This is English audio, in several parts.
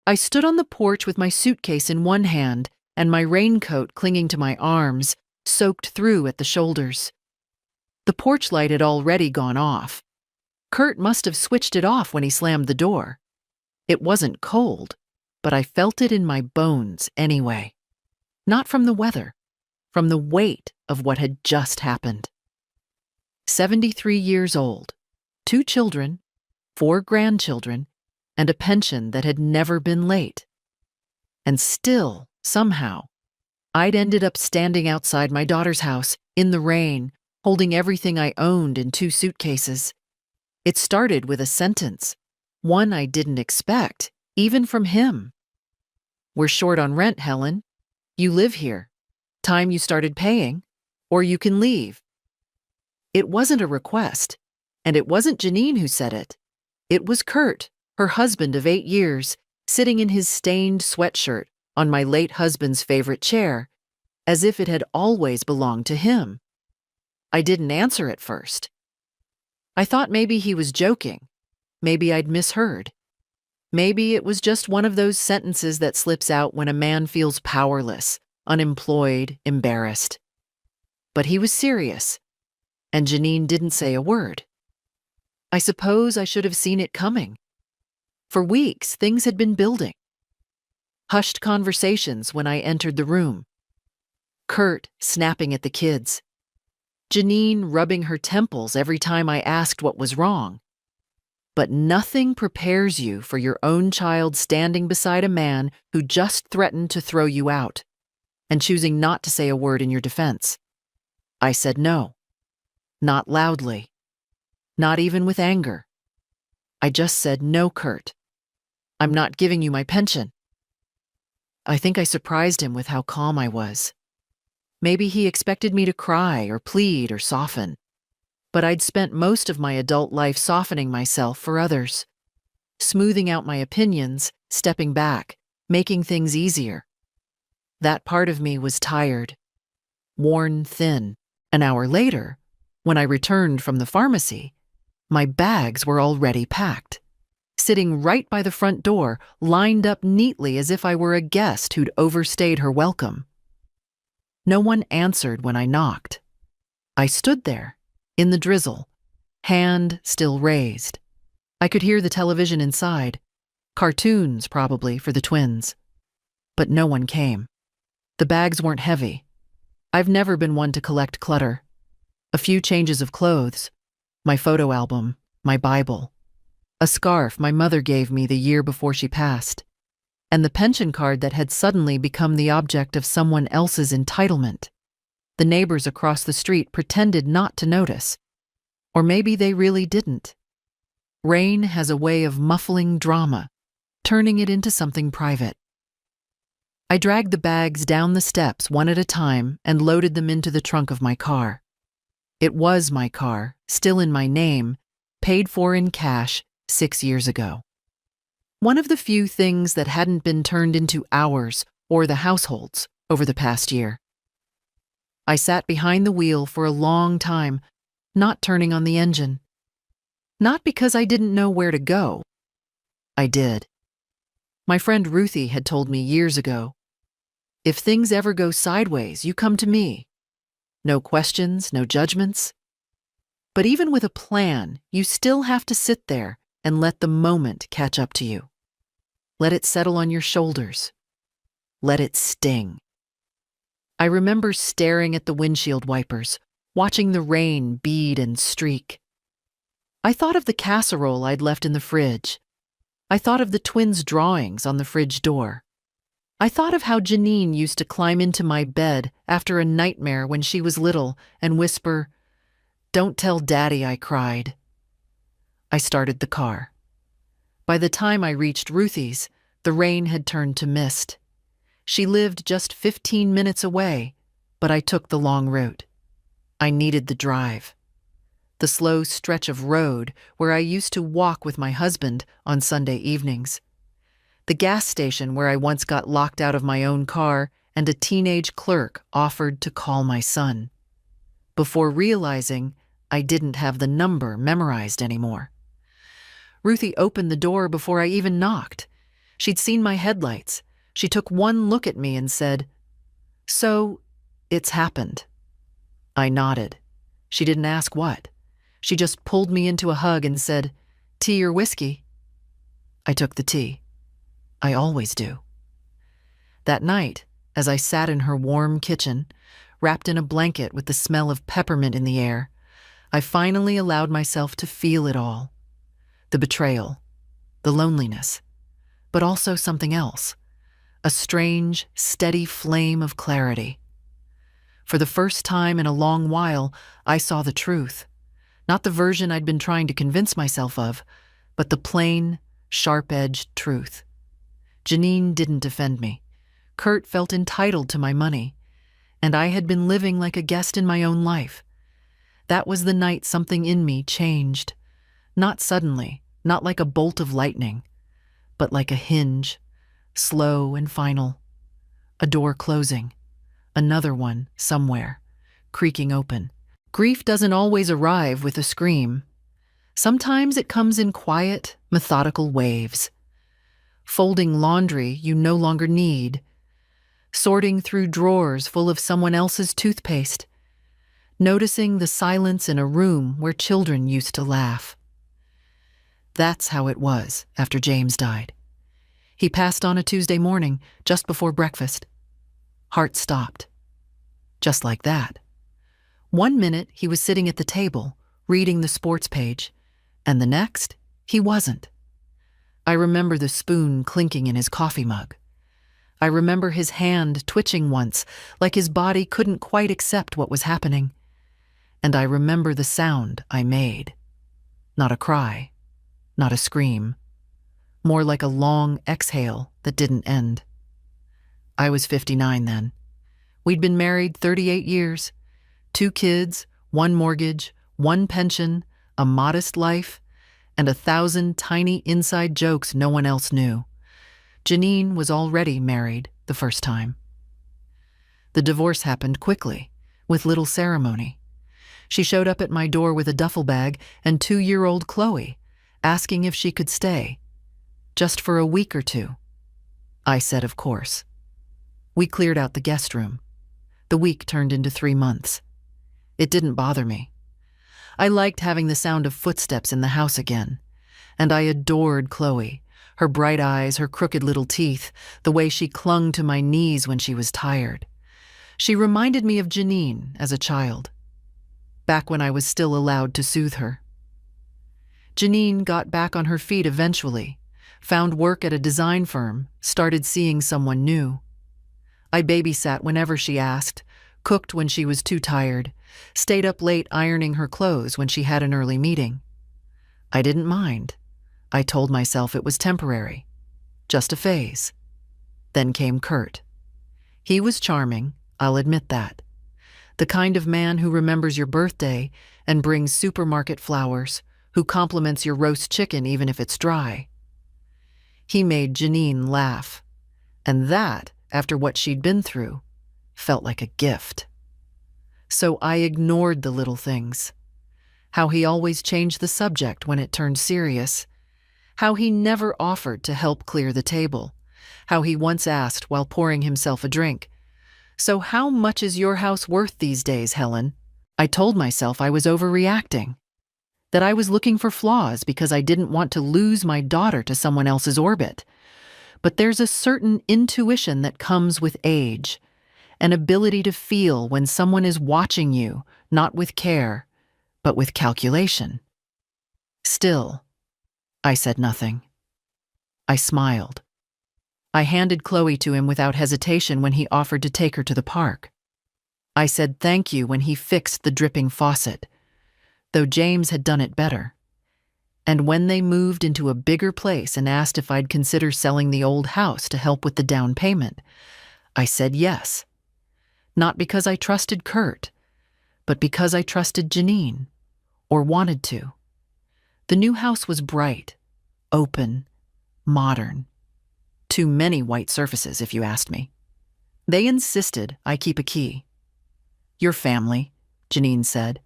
I stood on the porch with my suitcase in one hand and my raincoat clinging to my arms, soaked through at the shoulders. The porch light had already gone off. Kurt must have switched it off when he slammed the door. It wasn't cold, but I felt it in my bones anyway. Not from the weather, from the weight of what had just happened. 73 years old, 2 children, 4 grandchildren, and a pension that had never been late. And still, somehow, I'd ended up standing outside my daughter's house, in the rain, holding everything I owned in 2 suitcases. It started with a sentence, one I didn't expect, even from him. "We're short on rent, Helen. You live here. Time you started paying, or you can leave." It wasn't a request, and it wasn't Janine who said it. It was Kurt, her husband of 8 years, sitting in his stained sweatshirt on my late husband's favorite chair, as if it had always belonged to him. I didn't answer at first. I thought maybe he was joking. Maybe I'd misheard. Maybe it was just one of those sentences that slips out when a man feels powerless, unemployed, embarrassed. But he was serious, and Janine didn't say a word. I suppose I should have seen it coming. For weeks, things had been building. Hushed conversations when I entered the room. Kurt snapping at the kids. Janine rubbing her temples every time I asked what was wrong. But nothing prepares you for your own child standing beside a man who just threatened to throw you out, and choosing not to say a word in your defense. I said no. Not loudly. Not even with anger. I just said, "No, Kurt. I'm not giving you my pension." I think I surprised him with how calm I was. Maybe he expected me to cry or plead or soften. But I'd spent most of my adult life softening myself for others, smoothing out my opinions, stepping back, making things easier. That part of me was tired, worn thin. An hour later, when I returned from the pharmacy, my bags were already packed, sitting right by the front door, lined up neatly as if I were a guest who'd overstayed her welcome. No one answered when I knocked. I stood there, in the drizzle, hand still raised. I could hear the television inside, cartoons probably for the twins. But no one came. The bags weren't heavy. I've never been one to collect clutter. A few changes of clothes, my photo album, my Bible, a scarf my mother gave me the year before she passed, and the pension card that had suddenly become the object of someone else's entitlement. The neighbors across the street pretended not to notice. Or maybe they really didn't. Rain has a way of muffling drama, turning it into something private. I dragged the bags down the steps one at a time and loaded them into the trunk of my car. It was my car, still in my name, paid for in cash 6 years ago. One of the few things that hadn't been turned into ours or the household's over the past year. I sat behind the wheel for a long time, not turning on the engine. Not because I didn't know where to go. I did. My friend Ruthie had told me years ago, "If things ever go sideways, you come to me. No questions, no judgments." But even with a plan, you still have to sit there and let the moment catch up to you. Let it settle on your shoulders. Let it sting. I remember staring at the windshield wipers, watching the rain bead and streak. I thought of the casserole I'd left in the fridge. I thought of the twins' drawings on the fridge door. I thought of how Janine used to climb into my bed after a nightmare when she was little and whisper, "Don't tell Daddy I cried." I started the car. By the time I reached Ruthie's, the rain had turned to mist. She lived just 15 minutes away, but I took the long route. I needed the drive. The slow stretch of road where I used to walk with my husband on Sunday evenings. The gas station where I once got locked out of my own car and a teenage clerk offered to call my son. Before realizing I didn't have the number memorized anymore. Ruthie opened the door before I even knocked. She'd seen my headlights. She took one look at me and said, "So, it's happened." I nodded. She didn't ask what. She just pulled me into a hug and said, "Tea or whiskey?" I took the tea. I always do. That night, as I sat in her warm kitchen, wrapped in a blanket with the smell of peppermint in the air, I finally allowed myself to feel it all. The betrayal, the loneliness, but also something else, a strange, steady flame of clarity. For the first time in a long while, I saw the truth. Not the version I'd been trying to convince myself of, but the plain, sharp-edged truth. Janine didn't defend me. Kurt felt entitled to my money, and I had been living like a guest in my own life. That was the night something in me changed. Not suddenly, not like a bolt of lightning, but like a hinge, slow and final. A door closing, another one somewhere, creaking open. Grief doesn't always arrive with a scream. Sometimes it comes in quiet, methodical waves. Folding laundry you no longer need. Sorting through drawers full of someone else's toothpaste. Noticing the silence in a room where children used to laugh. That's how it was after James died. He passed on a Tuesday morning, just before breakfast. Heart stopped. Just like that. 1 minute he was sitting at the table, reading the sports page, and the next, he wasn't. I remember the spoon clinking in his coffee mug. I remember his hand twitching once, like his body couldn't quite accept what was happening. And I remember the sound I made. Not a cry, not a scream. More like a long exhale that didn't end. I was 59 then. We'd been married 38 years. 2 kids, 1 mortgage, 1 pension, a modest life, and 1,000 tiny inside jokes no one else knew. Janine was already married the first time. The divorce happened quickly, with little ceremony. She showed up at my door with a duffel bag and 2-year-old Chloe, asking if she could stay, just for a week or 2. I said of course. We cleared out the guest room. The week turned into 3 months. It didn't bother me. I liked having the sound of footsteps in the house again, and I adored Chloe, her bright eyes, her crooked little teeth, the way she clung to my knees when she was tired. She reminded me of Janine as a child, back when I was still allowed to soothe her. Janine got back on her feet eventually, found work at a design firm, started seeing someone new. I babysat whenever she asked, cooked when she was too tired, stayed up late ironing her clothes when she had an early meeting. I didn't mind. I told myself it was temporary, just a phase. Then came Kurt. He was charming, I'll admit that. The kind of man who remembers your birthday and brings supermarket flowers, who compliments your roast chicken even if it's dry. He made Janine laugh, and that, after what she'd been through, felt like a gift. So I ignored the little things. How he always changed the subject when it turned serious. How he never offered to help clear the table. How he once asked while pouring himself a drink, "So how much is your house worth these days, Helen?" I told myself I was overreacting. That I was looking for flaws because I didn't want to lose my daughter to someone else's orbit. But there's a certain intuition that comes with age. An ability to feel when someone is watching you, not with care, but with calculation. Still, I said nothing. I smiled. I handed Chloe to him without hesitation when he offered to take her to the park. I said thank you when he fixed the dripping faucet, though James had done it better. And when they moved into a bigger place and asked if I'd consider selling the old house to help with the down payment, I said yes. Not because I trusted Kurt, but because I trusted Janine, or wanted to. The new house was bright, open, modern. Too many white surfaces, if you asked me. They insisted I keep a key. "Your family," Janine said.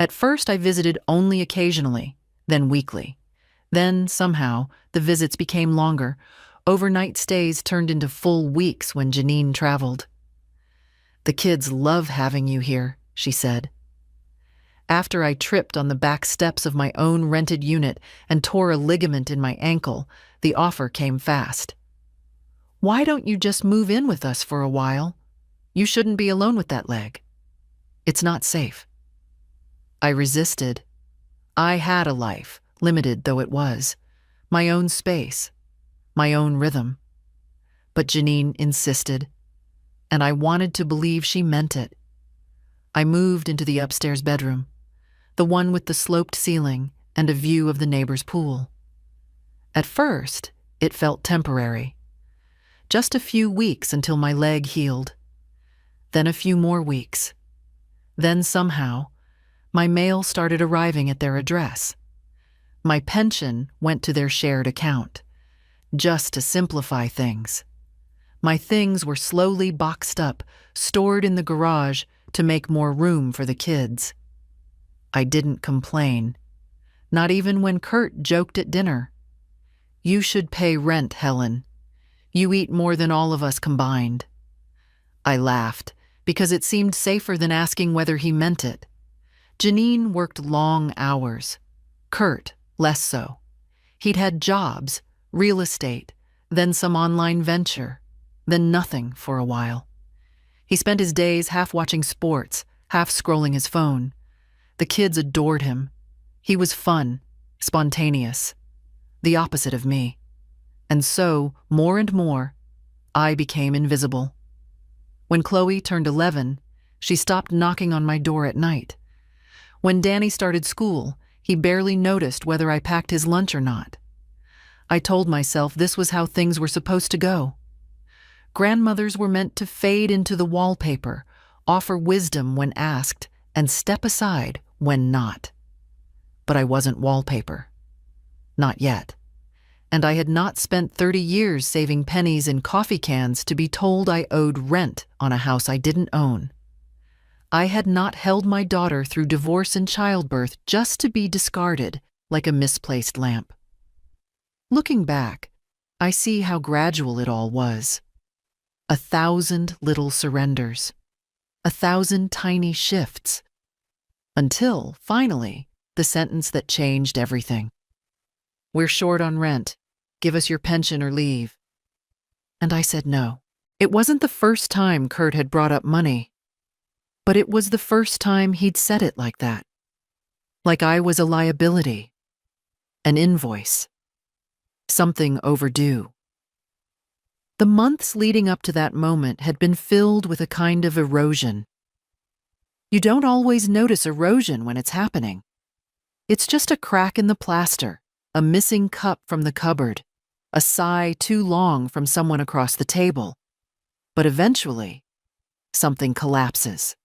At first I visited only occasionally, then weekly. Then, somehow, the visits became longer. Overnight stays turned into full weeks when Janine traveled. "The kids love having you here," she said. After I tripped on the back steps of my own rented unit and tore a ligament in my ankle, the offer came fast. "Why don't you just move in with us for a while? You shouldn't be alone with that leg. It's not safe." I resisted. I had a life, limited though it was, my own space, my own rhythm. But Janine insisted, and I wanted to believe she meant it. I moved into the upstairs bedroom, the one with the sloped ceiling and a view of the neighbor's pool. At first, it felt temporary. Just a few weeks until my leg healed. Then a few more weeks. Then somehow, my mail started arriving at their address. My pension went to their shared account, just to simplify things. My things were slowly boxed up, stored in the garage to make more room for the kids. I didn't complain, not even when Kurt joked at dinner. "You should pay rent, Helen. You eat more than all of us combined." I laughed, because it seemed safer than asking whether he meant it. Janine worked long hours. Kurt, less so. He'd had jobs, real estate, then some online venture, then nothing for a while. He spent his days half watching sports, half scrolling his phone. The kids adored him. He was fun, spontaneous, the opposite of me. And so, more and more, I became invisible. When Chloe turned 11, she stopped knocking on my door at night. When Danny started school, he barely noticed whether I packed his lunch or not. I told myself this was how things were supposed to go. Grandmothers were meant to fade into the wallpaper, offer wisdom when asked, and step aside when not. But I wasn't wallpaper. Not yet. And I had not spent 30 years saving pennies in coffee cans to be told I owed rent on a house I didn't own. I had not held my daughter through divorce and childbirth just to be discarded like a misplaced lamp. Looking back, I see how gradual it all was. 1,000 little surrenders, 1,000 tiny shifts, until, finally, the sentence that changed everything. "We're short on rent. Give us your pension or leave." And I said no. It wasn't the first time Kurt had brought up money, but it was the first time he'd said it like that. Like I was a liability, an invoice, something overdue. The months leading up to that moment had been filled with a kind of erosion. You don't always notice erosion when it's happening. It's just a crack in the plaster, a missing cup from the cupboard, a sigh too long from someone across the table. But eventually, something collapses.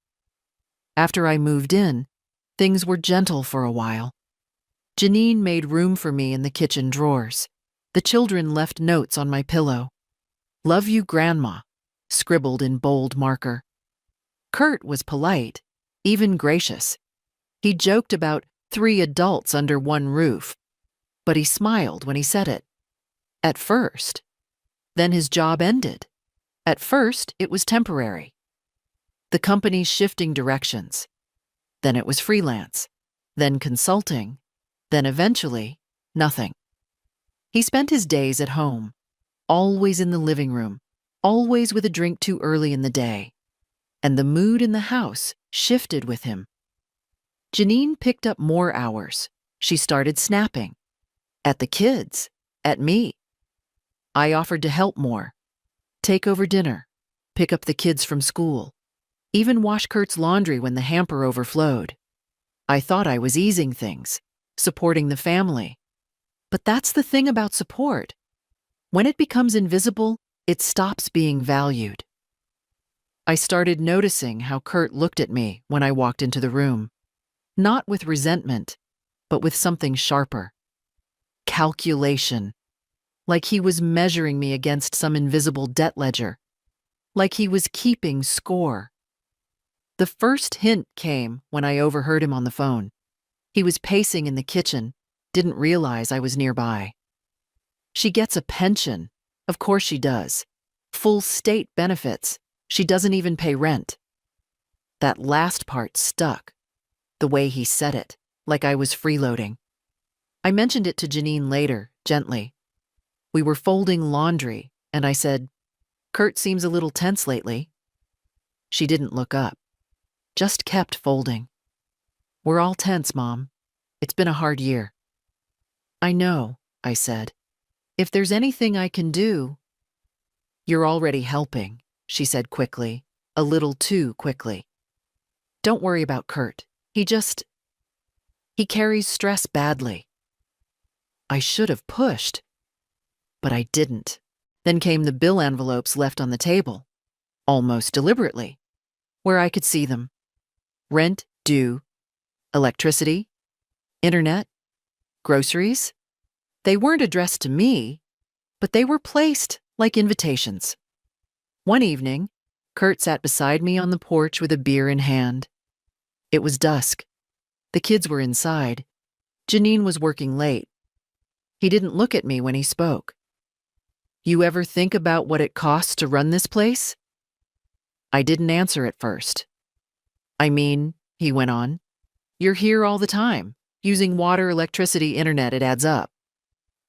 After I moved in, things were gentle for a while. Janine made room for me in the kitchen drawers. The children left notes on my pillow. "Love you, Grandma," scribbled in bold marker. Kurt was polite, even gracious. He joked about 3 adults under one roof, but he smiled when he said it. At first. Then his job ended. At first, it was temporary. The company's shifting directions. Then it was freelance. Then consulting. Then eventually, nothing. He spent his days at home, always in the living room, always with a drink too early in the day. And the mood in the house shifted with him. Janine picked up more hours. She started snapping. At the kids. At me. I offered to help more. Take over dinner. Pick up the kids from school. Even wash Kurt's laundry when the hamper overflowed. I thought I was easing things, supporting the family. But that's the thing about support. When it becomes invisible, it stops being valued. I started noticing how Kurt looked at me when I walked into the room. Not with resentment, but with something sharper. Calculation. Like he was measuring me against some invisible debt ledger. Like he was keeping score. The first hint came when I overheard him on the phone. He was pacing in the kitchen, didn't realize I was nearby. "She gets a pension," Of course she does. Full state benefits. She doesn't even pay rent. That last part stuck, the way he said it, like I was freeloading. I mentioned it to Janine later, gently. We were folding laundry, and I said, "Kurt seems a little tense lately." She didn't look up, just kept folding. "We're all tense, Mom. It's been a hard year." "I know," I said. "If there's anything I can do—" "You're already helping," she said quickly, a little too quickly. "Don't worry about Kurt. He carries stress badly." I should have pushed, but I didn't. Then came the bill envelopes left on the table, almost deliberately, where I could see them. Rent due, electricity, internet, groceries. They weren't addressed to me, but they were placed like invitations. One evening, Kurt sat beside me on the porch with a beer in hand. It was dusk. The kids were inside. Janine was working late. He didn't look at me when he spoke. "You ever think about what it costs to run this place?" I didn't answer at first. "I mean," he went on, "you're here all the time, using water, electricity, internet, it adds up."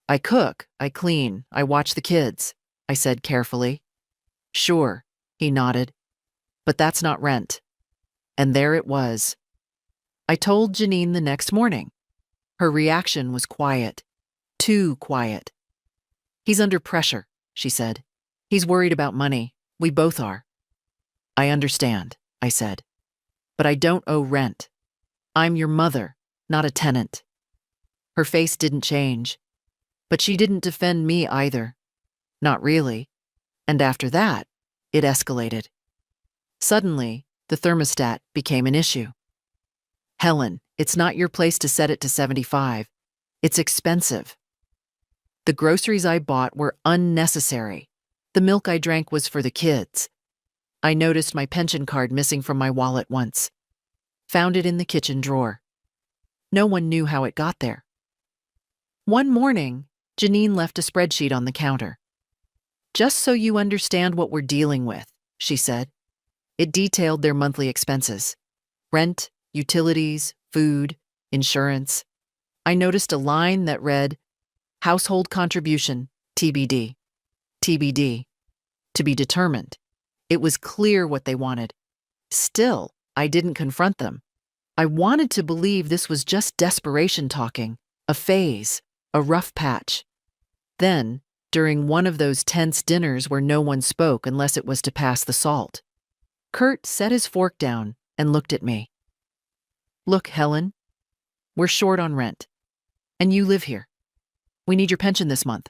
"I cook, I clean, I watch the kids," I said carefully. "Sure," he nodded, "but that's not rent." And there it was. I told Janine the next morning. Her reaction was quiet. Too quiet. "He's under pressure," she said. "He's worried about money. We both are." "I understand," I said. "But I don't owe rent. I'm your mother, not a tenant." Her face didn't change, but she didn't defend me either. Not really. And after that, it escalated. Suddenly, the thermostat became an issue. "Helen, it's not your place to set it to 75. It's expensive." The groceries I bought were unnecessary. The milk I drank was for the kids. I noticed my pension card missing from my wallet once. Found it in the kitchen drawer. No one knew how it got there. One morning, Janine left a spreadsheet on the counter. "Just so you understand what we're dealing with," she said. It detailed their monthly expenses. Rent, utilities, food, insurance. I noticed a line that read, "Household contribution, TBD. TBD. To be determined." It was clear what they wanted. Still, I didn't confront them. I wanted to believe this was just desperation talking, a phase, a rough patch. Then, during one of those tense dinners where no one spoke unless it was to pass the salt, Kurt set his fork down and looked at me. "Look, Helen, we're short on rent, and you live here. We need your pension this month.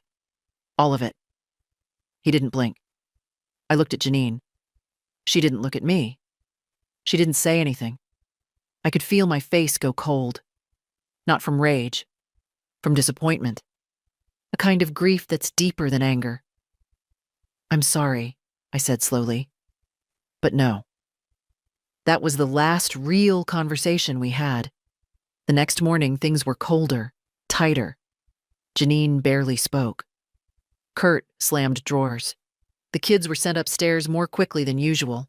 All of it." He didn't blink. I looked at Janine. She didn't look at me. She didn't say anything. I could feel my face go cold. Not from rage, from disappointment. A kind of grief that's deeper than anger. "I'm sorry," I said slowly. "But no." That was the last real conversation we had. The next morning, things were colder, tighter. Janine barely spoke. Kurt slammed drawers. The kids were sent upstairs more quickly than usual.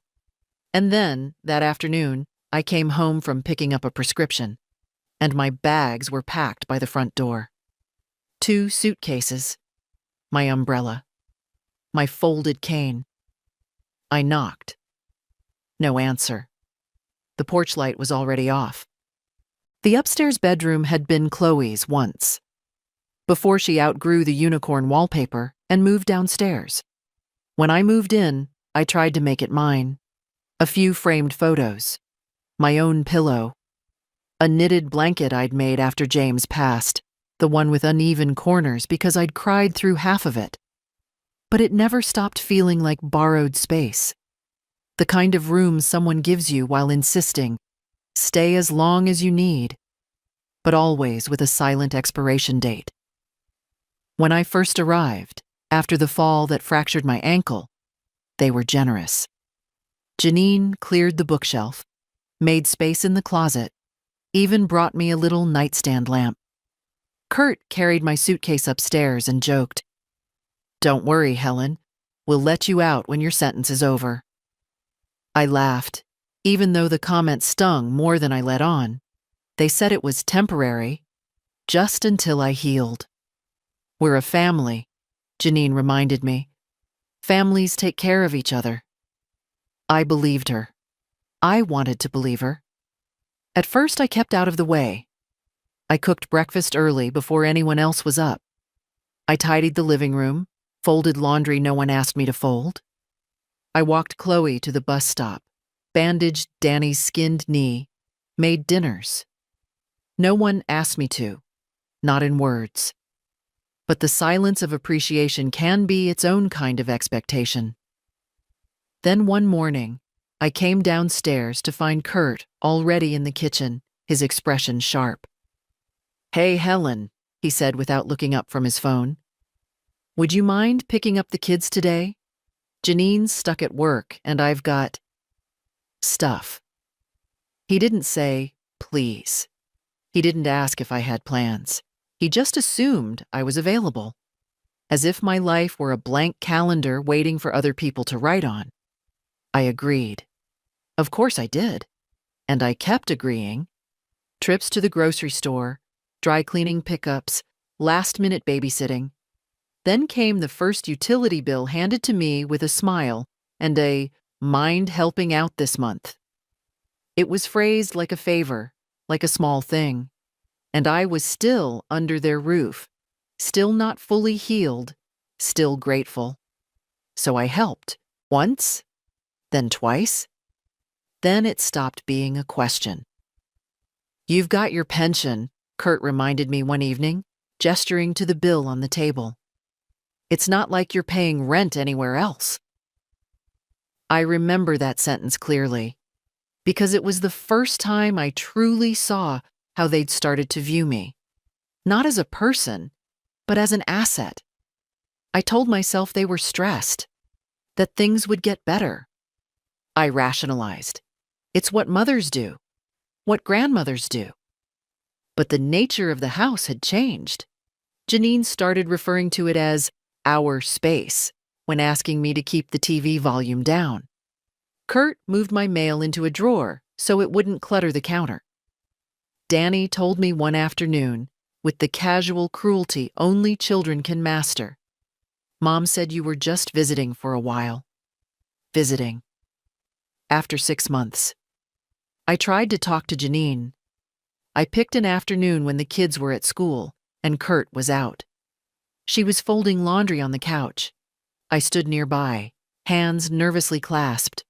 And then, that afternoon, I came home from picking up a prescription, and my bags were packed by the front door. 2 suitcases, my umbrella, my folded cane. I knocked. No answer. The porch light was already off. The upstairs bedroom had been Chloe's once, before she outgrew the unicorn wallpaper and moved downstairs. When I moved in, I tried to make it mine. A few framed photos, my own pillow, a knitted blanket I'd made after James passed, the one with uneven corners because I'd cried through half of it. But it never stopped feeling like borrowed space. The kind of room someone gives you while insisting, stay as long as you need, but always with a silent expiration date. When I first arrived, after the fall that fractured my ankle, they were generous. Janine cleared the bookshelf, made space in the closet, even brought me a little nightstand lamp. Kurt carried my suitcase upstairs and joked, "Don't worry, Helen. We'll let you out when your sentence is over." I laughed, even though the comment stung more than I let on. They said it was temporary, just until I healed. "We're a family," Janine reminded me. "Families take care of each other." I believed her. I wanted to believe her. At first, I kept out of the way. I cooked breakfast early before anyone else was up. I tidied the living room, folded laundry no one asked me to fold. I walked Chloe to the bus stop, bandaged Danny's skinned knee, made dinners. No one asked me to, not in words. But the silence of appreciation can be its own kind of expectation. Then one morning, I came downstairs to find Kurt already in the kitchen, his expression sharp. "Hey, Helen," he said without looking up from his phone. "Would you mind picking up the kids today? Janine's stuck at work, and I've got stuff." He didn't say, "Please." He didn't ask if I had plans. He just assumed I was available, as if my life were a blank calendar waiting for other people to write on. I agreed. Of course I did. And I kept agreeing. Trips to the grocery store, dry cleaning pickups, last-minute babysitting. Then came the first utility bill handed to me with a smile and a "mind helping out this month." It was phrased like a favor, like a small thing. And I was still under their roof, still not fully healed, still grateful. So I helped, once, then twice. Then it stopped being a question. "You've got your pension," Kurt reminded me one evening, gesturing to the bill on the table. "It's not like you're paying rent anywhere else." I remember that sentence clearly, because it was the first time I truly saw how they'd started to view me, not as a person, but as an asset. I told myself they were stressed, that things would get better. I rationalized. It's what mothers do, what grandmothers do. But the nature of the house had changed. Janine started referring to it as our space when asking me to keep the TV volume down. Kurt moved my mail into a drawer so it wouldn't clutter the counter. Danny told me one afternoon, with the casual cruelty only children can master, "Mom said you were just visiting for a while." Visiting. After 6 months. I tried to talk to Janine. I picked an afternoon when the kids were at school and Kurt was out. She was folding laundry on the couch. I stood nearby, hands nervously clasped.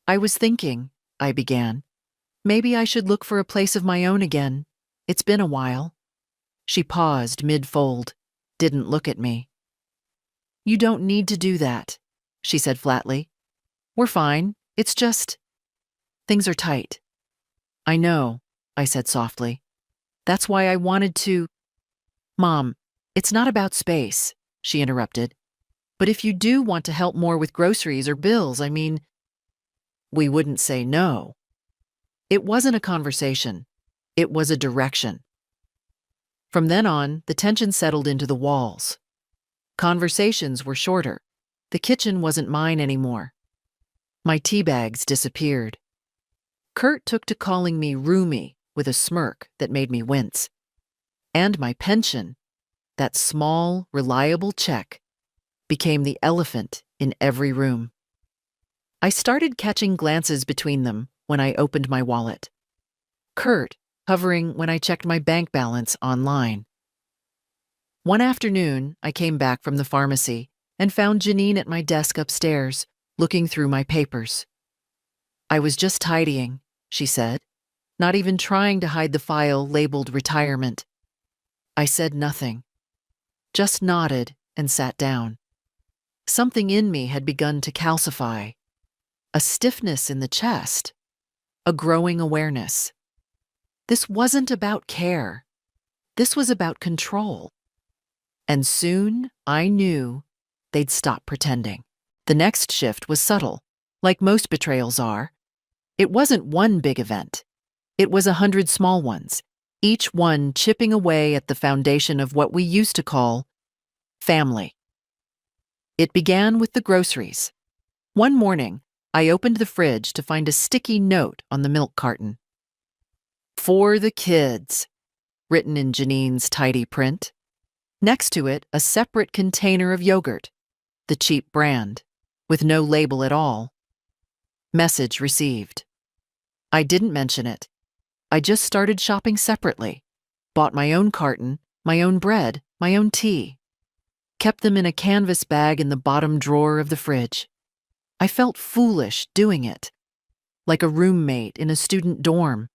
"I was thinking," I began, "maybe I should look for a place of my own again. It's been a while." She paused mid-fold, didn't look at me. "You don't need to do that," she said flatly. "We're fine. It's just, things are tight." "I know," I said softly. "That's why I wanted to—" "Mom, it's not about space," she interrupted. "But if you do want to help more with groceries or bills, I mean—" We wouldn't say no. It wasn't a conversation. It was a direction. From then on, the tension settled into the walls. Conversations were shorter. The kitchen wasn't mine anymore. My tea bags disappeared. Kurt took to calling me roomy with a smirk that made me wince. And my pension, that small, reliable check, became the elephant in every room. I started catching glances between them when I opened my wallet. Kurt hovering when I checked my bank balance online. One afternoon, I came back from the pharmacy and found Janine at my desk upstairs, looking through my papers. "I was just tidying," she said, not even trying to hide the file labeled retirement. I said nothing, just nodded and sat down. Something in me had begun to calcify, a stiffness in the chest, a growing awareness. This wasn't about care. This was about control. And soon I knew they'd stop pretending. The next shift was subtle, like most betrayals are. It wasn't one big event. It was 100 small ones, each one chipping away at the foundation of what we used to call family. It began with the groceries. One morning, I opened the fridge to find a sticky note on the milk carton. "For the kids," written in Janine's tidy print. Next to it, a separate container of yogurt, the cheap brand, with no label at all. Message received. I didn't mention it. I just started shopping separately. Bought my own carton, my own bread, my own tea. Kept them in a canvas bag in the bottom drawer of the fridge. I felt foolish doing it, like a roommate in a student dorm,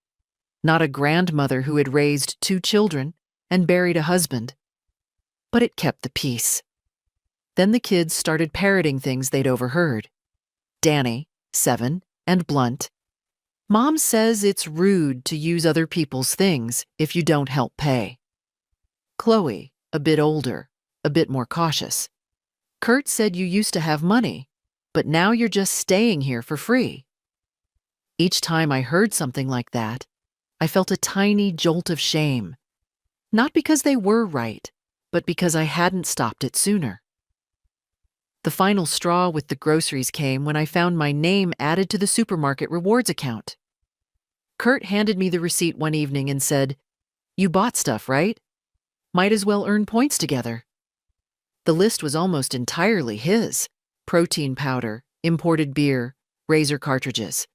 not a grandmother who had raised 2 children and buried a husband. But it kept the peace. Then the kids started parroting things they'd overheard. Danny, 7, and blunt. "Mom says it's rude to use other people's things if you don't help pay." Chloe, a bit older, a bit more cautious. "Kurt said you used to have money, but now you're just staying here for free." Each time I heard something like that, I felt a tiny jolt of shame. Not because they were right, but because I hadn't stopped it sooner. The final straw with the groceries came when I found my name added to the supermarket rewards account. Kurt handed me the receipt one evening and said, "You bought stuff, right? Might as well earn points together." The list was almost entirely his: protein powder, imported beer, razor cartridges.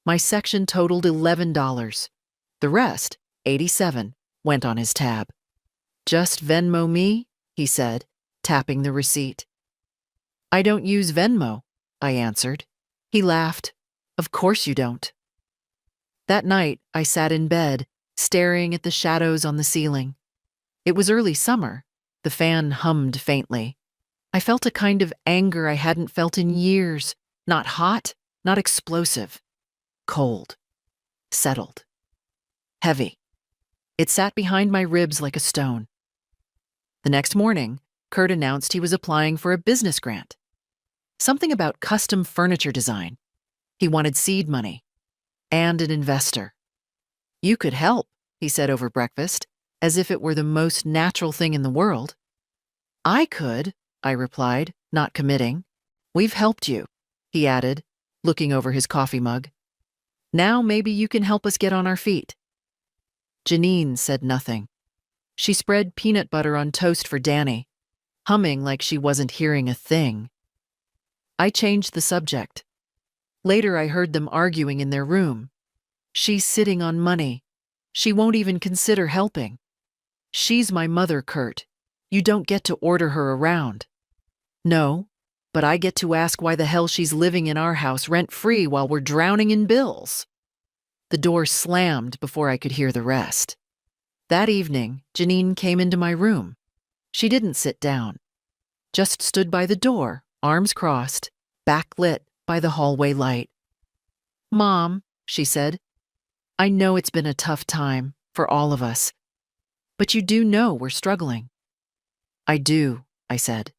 My section totaled $11. The rest, $87, went on his tab. "Just Venmo me?" he said, tapping the receipt. "I don't use Venmo," I answered. He laughed. "Of course you don't." That night, I sat in bed, staring at the shadows on the ceiling. It was early summer. The fan hummed faintly. I felt a kind of anger I hadn't felt in years. Not hot, not explosive. Cold. Settled. Heavy. It sat behind my ribs like a stone. The next morning, Kurt announced he was applying for a business grant. Something about custom furniture design. He wanted seed money. And an investor. "You could help," he said over breakfast, as if it were the most natural thing in the world. "I could," I replied, not committing. "We've helped you," he added, looking over his coffee mug. "Now maybe you can help us get on our feet." Janine said nothing. She spread peanut butter on toast for Danny, humming like she wasn't hearing a thing. I changed the subject. Later I heard them arguing in their room. "She's sitting on money. She won't even consider helping. She's my mother, Kurt. You don't get to order her around." "No, but I get to ask why the hell she's living in our house rent-free while we're drowning in bills." The door slammed before I could hear the rest. That evening, Janine came into my room. She didn't sit down. Just stood by the door, arms crossed, backlit by the hallway light. "Mom," she said, "I know it's been a tough time for all of us, but you do know we're struggling." "I do," I said.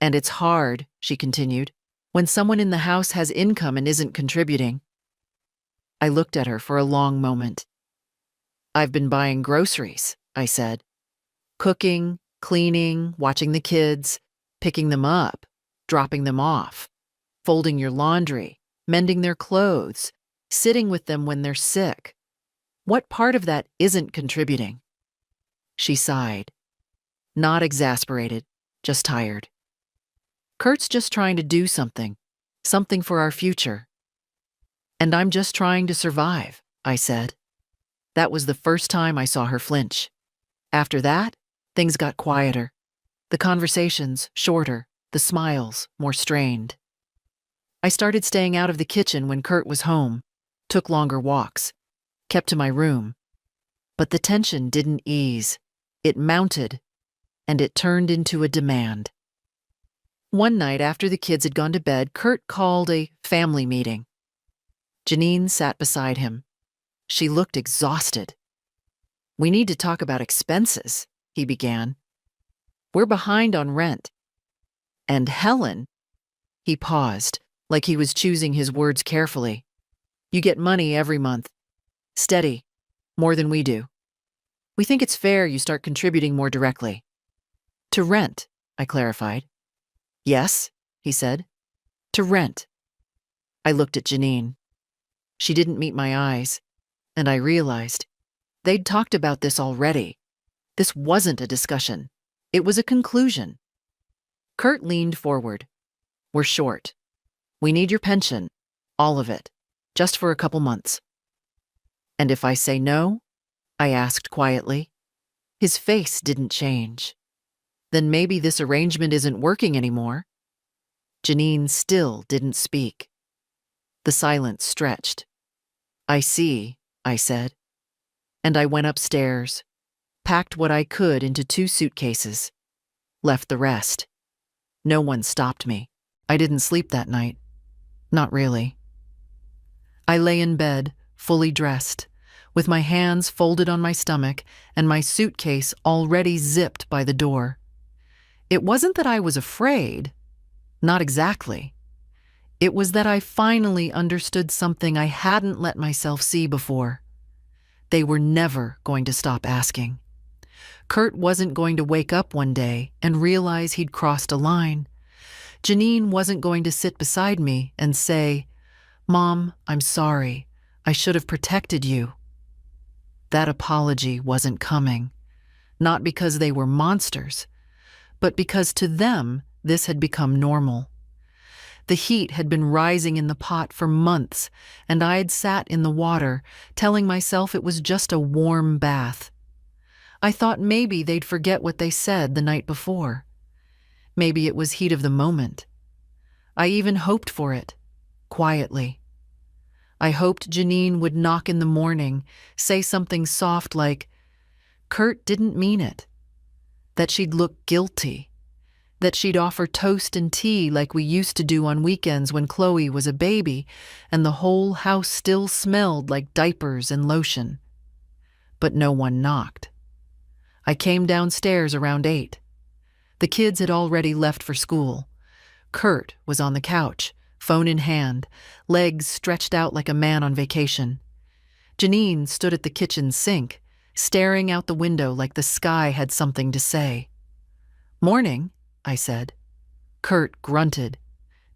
"And it's hard," she continued, "when someone in the house has income and isn't contributing." I looked at her for a long moment. "I've been buying groceries," I said. "Cooking, cleaning, watching the kids, picking them up, dropping them off, folding your laundry, mending their clothes, sitting with them when they're sick. What part of that isn't contributing?" She sighed. Not exasperated, just tired. "Kurt's just trying to do something for our future." "And I'm just trying to survive," I said. That was the first time I saw her flinch. After that, things got quieter. The conversations shorter, the smiles more strained. I started staying out of the kitchen when Kurt was home, took longer walks, kept to my room. But the tension didn't ease. It mounted, and it turned into a demand. One night after the kids had gone to bed, Kurt called a family meeting. Janine sat beside him. She looked exhausted. "We need to talk about expenses," he began. "We're behind on rent. And Helen," he paused, like he was choosing his words carefully. "You get money every month. Steady. More than we do. We think it's fair you start contributing more directly." "To rent," I clarified. Yes, he said. To rent. I looked at Janine. She didn't meet my eyes, and I realized they'd talked about this already. This wasn't a discussion. It was a conclusion. Kurt leaned forward. We're short. We need your pension. All of it. Just for a couple months. And if I say no? I asked quietly. His face didn't change. Then maybe this arrangement isn't working anymore. Janine still didn't speak. The silence stretched. I see, I said. And I went upstairs, packed what I could into 2 suitcases, left the rest. No one stopped me. I didn't sleep that night. Not really. I lay in bed, fully dressed, with my hands folded on my stomach and my suitcase already zipped by the door. It wasn't that I was afraid. Not exactly. It was that I finally understood something I hadn't let myself see before. They were never going to stop asking. Kurt wasn't going to wake up one day and realize he'd crossed a line. Janine wasn't going to sit beside me and say, Mom, I'm sorry. I should have protected you. That apology wasn't coming. Not because they were monsters, but because to them this had become normal. The heat had been rising in the pot for months, and I had sat in the water, telling myself it was just a warm bath. I thought maybe they'd forget what they said the night before. Maybe it was heat of the moment. I even hoped for it, quietly. I hoped Janine would knock in the morning, say something soft like, Kurt didn't mean it. That she'd look guilty. That she'd offer toast and tea like we used to do on weekends when Chloe was a baby, and the whole house still smelled like diapers and lotion. But no one knocked. I came downstairs around 8. The kids had already left for school. Kurt was on the couch, phone in hand, legs stretched out like a man on vacation. Janine stood at the kitchen sink, staring out the window like the sky had something to say. Morning, I said. Kurt grunted.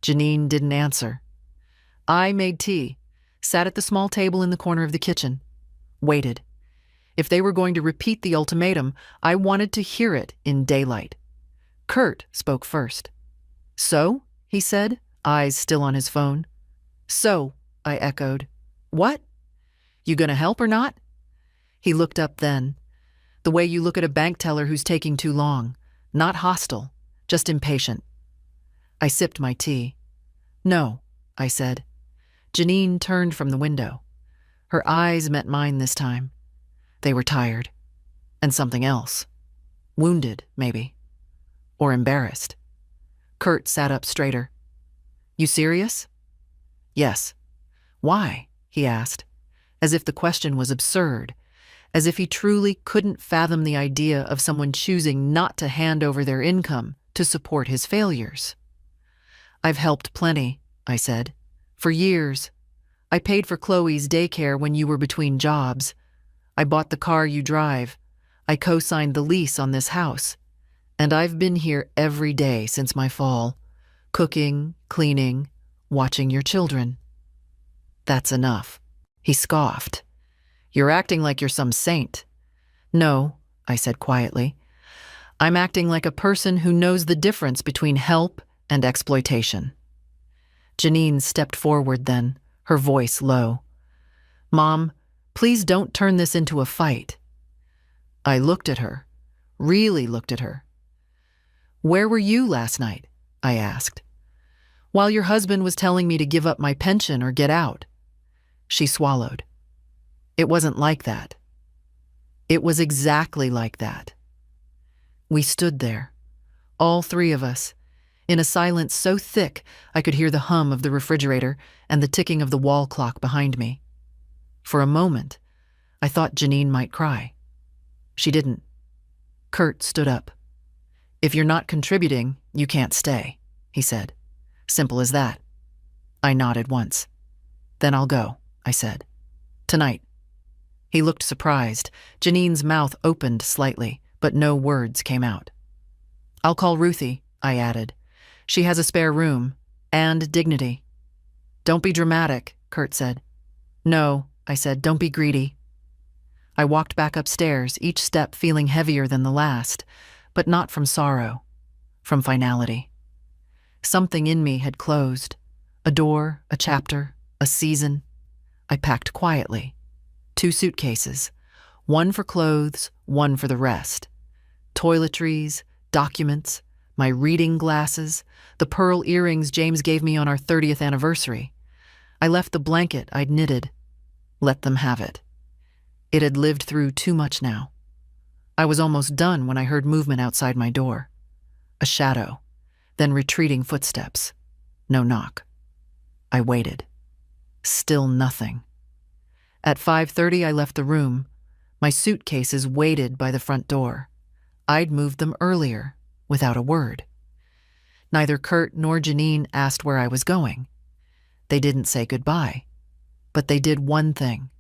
Janine didn't answer. I made tea, sat at the small table in the corner of the kitchen, waited. If they were going to repeat the ultimatum, I wanted to hear it in daylight. Kurt spoke first. So, he said, eyes still on his phone. So, I echoed. What? You gonna help or not? He looked up then, the way you look at a bank teller who's taking too long, not hostile, just impatient. I sipped my tea. No, I said. Janine turned from the window. Her eyes met mine this time. They were tired. And something else. Wounded, maybe. Or embarrassed. Kurt sat up straighter. You serious? Yes. Why? He asked, as if the question was absurd, as if he truly couldn't fathom the idea of someone choosing not to hand over their income to support his failures. I've helped plenty, I said. For years. I paid for Chloe's daycare when you were between jobs. I bought the car you drive. I co-signed the lease on this house. And I've been here every day since my fall, cooking, cleaning, watching your children. That's enough. He scoffed. You're acting like you're some saint. No, I said quietly. I'm acting like a person who knows the difference between help and exploitation. Janine stepped forward then, her voice low. Mom, please don't turn this into a fight. I looked at her, really looked at her. Where were you last night? I asked. While your husband was telling me to give up my pension or get out. She swallowed. It wasn't like that. It was exactly like that. We stood there, all 3 of us, in a silence so thick I could hear the hum of the refrigerator and the ticking of the wall clock behind me. For a moment, I thought Janine might cry. She didn't. Kurt stood up. If you're not contributing, you can't stay, he said. Simple as that. I nodded once. Then I'll go, I said. Tonight. He looked surprised. Janine's mouth opened slightly, but no words came out. I'll call Ruthie, I added. She has a spare room. And dignity. Don't be dramatic, Kurt said. No, I said, don't be greedy. I walked back upstairs, each step feeling heavier than the last, but not from sorrow, from finality. Something in me had closed. A door, a chapter, a season. I packed quietly. 2 suitcases. One for clothes, one for the rest. Toiletries, documents, my reading glasses, the pearl earrings James gave me on our 30th anniversary. I left the blanket I'd knitted. Let them have it. It had lived through too much now. I was almost done when I heard movement outside my door. A shadow, then retreating footsteps. No knock. I waited. Still nothing. At 5:30, I left the room. My suitcases waited by the front door. I'd moved them earlier, without a word. Neither Kurt nor Janine asked where I was going. They didn't say goodbye, but they did one thing.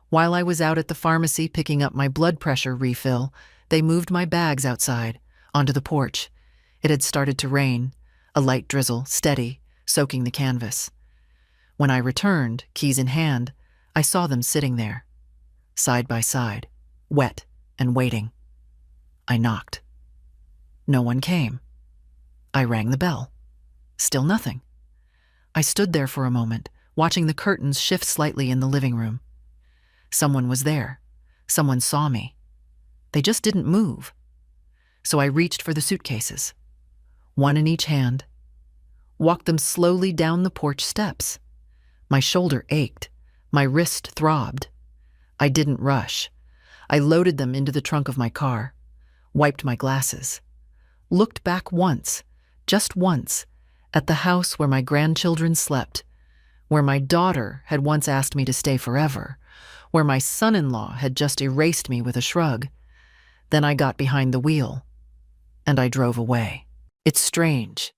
While I was out at the pharmacy picking up my blood pressure refill, they moved my bags outside, onto the porch. It had started to rain, a light drizzle, steady, soaking the canvas. When I returned, keys in hand, I saw them sitting there, side by side, wet and waiting. I knocked. No one came. I rang the bell. Still nothing. I stood there for a moment, watching the curtains shift slightly in the living room. Someone was there. Someone saw me. They just didn't move. So I reached for the suitcases, one in each hand, walked them slowly down the porch steps. My shoulder ached. My wrist throbbed. I didn't rush. I loaded them into the trunk of my car, wiped my glasses, looked back once, just once, at the house where my grandchildren slept, where my daughter had once asked me to stay forever, where my son-in-law had just erased me with a shrug. Then I got behind the wheel, and I drove away. It's strange.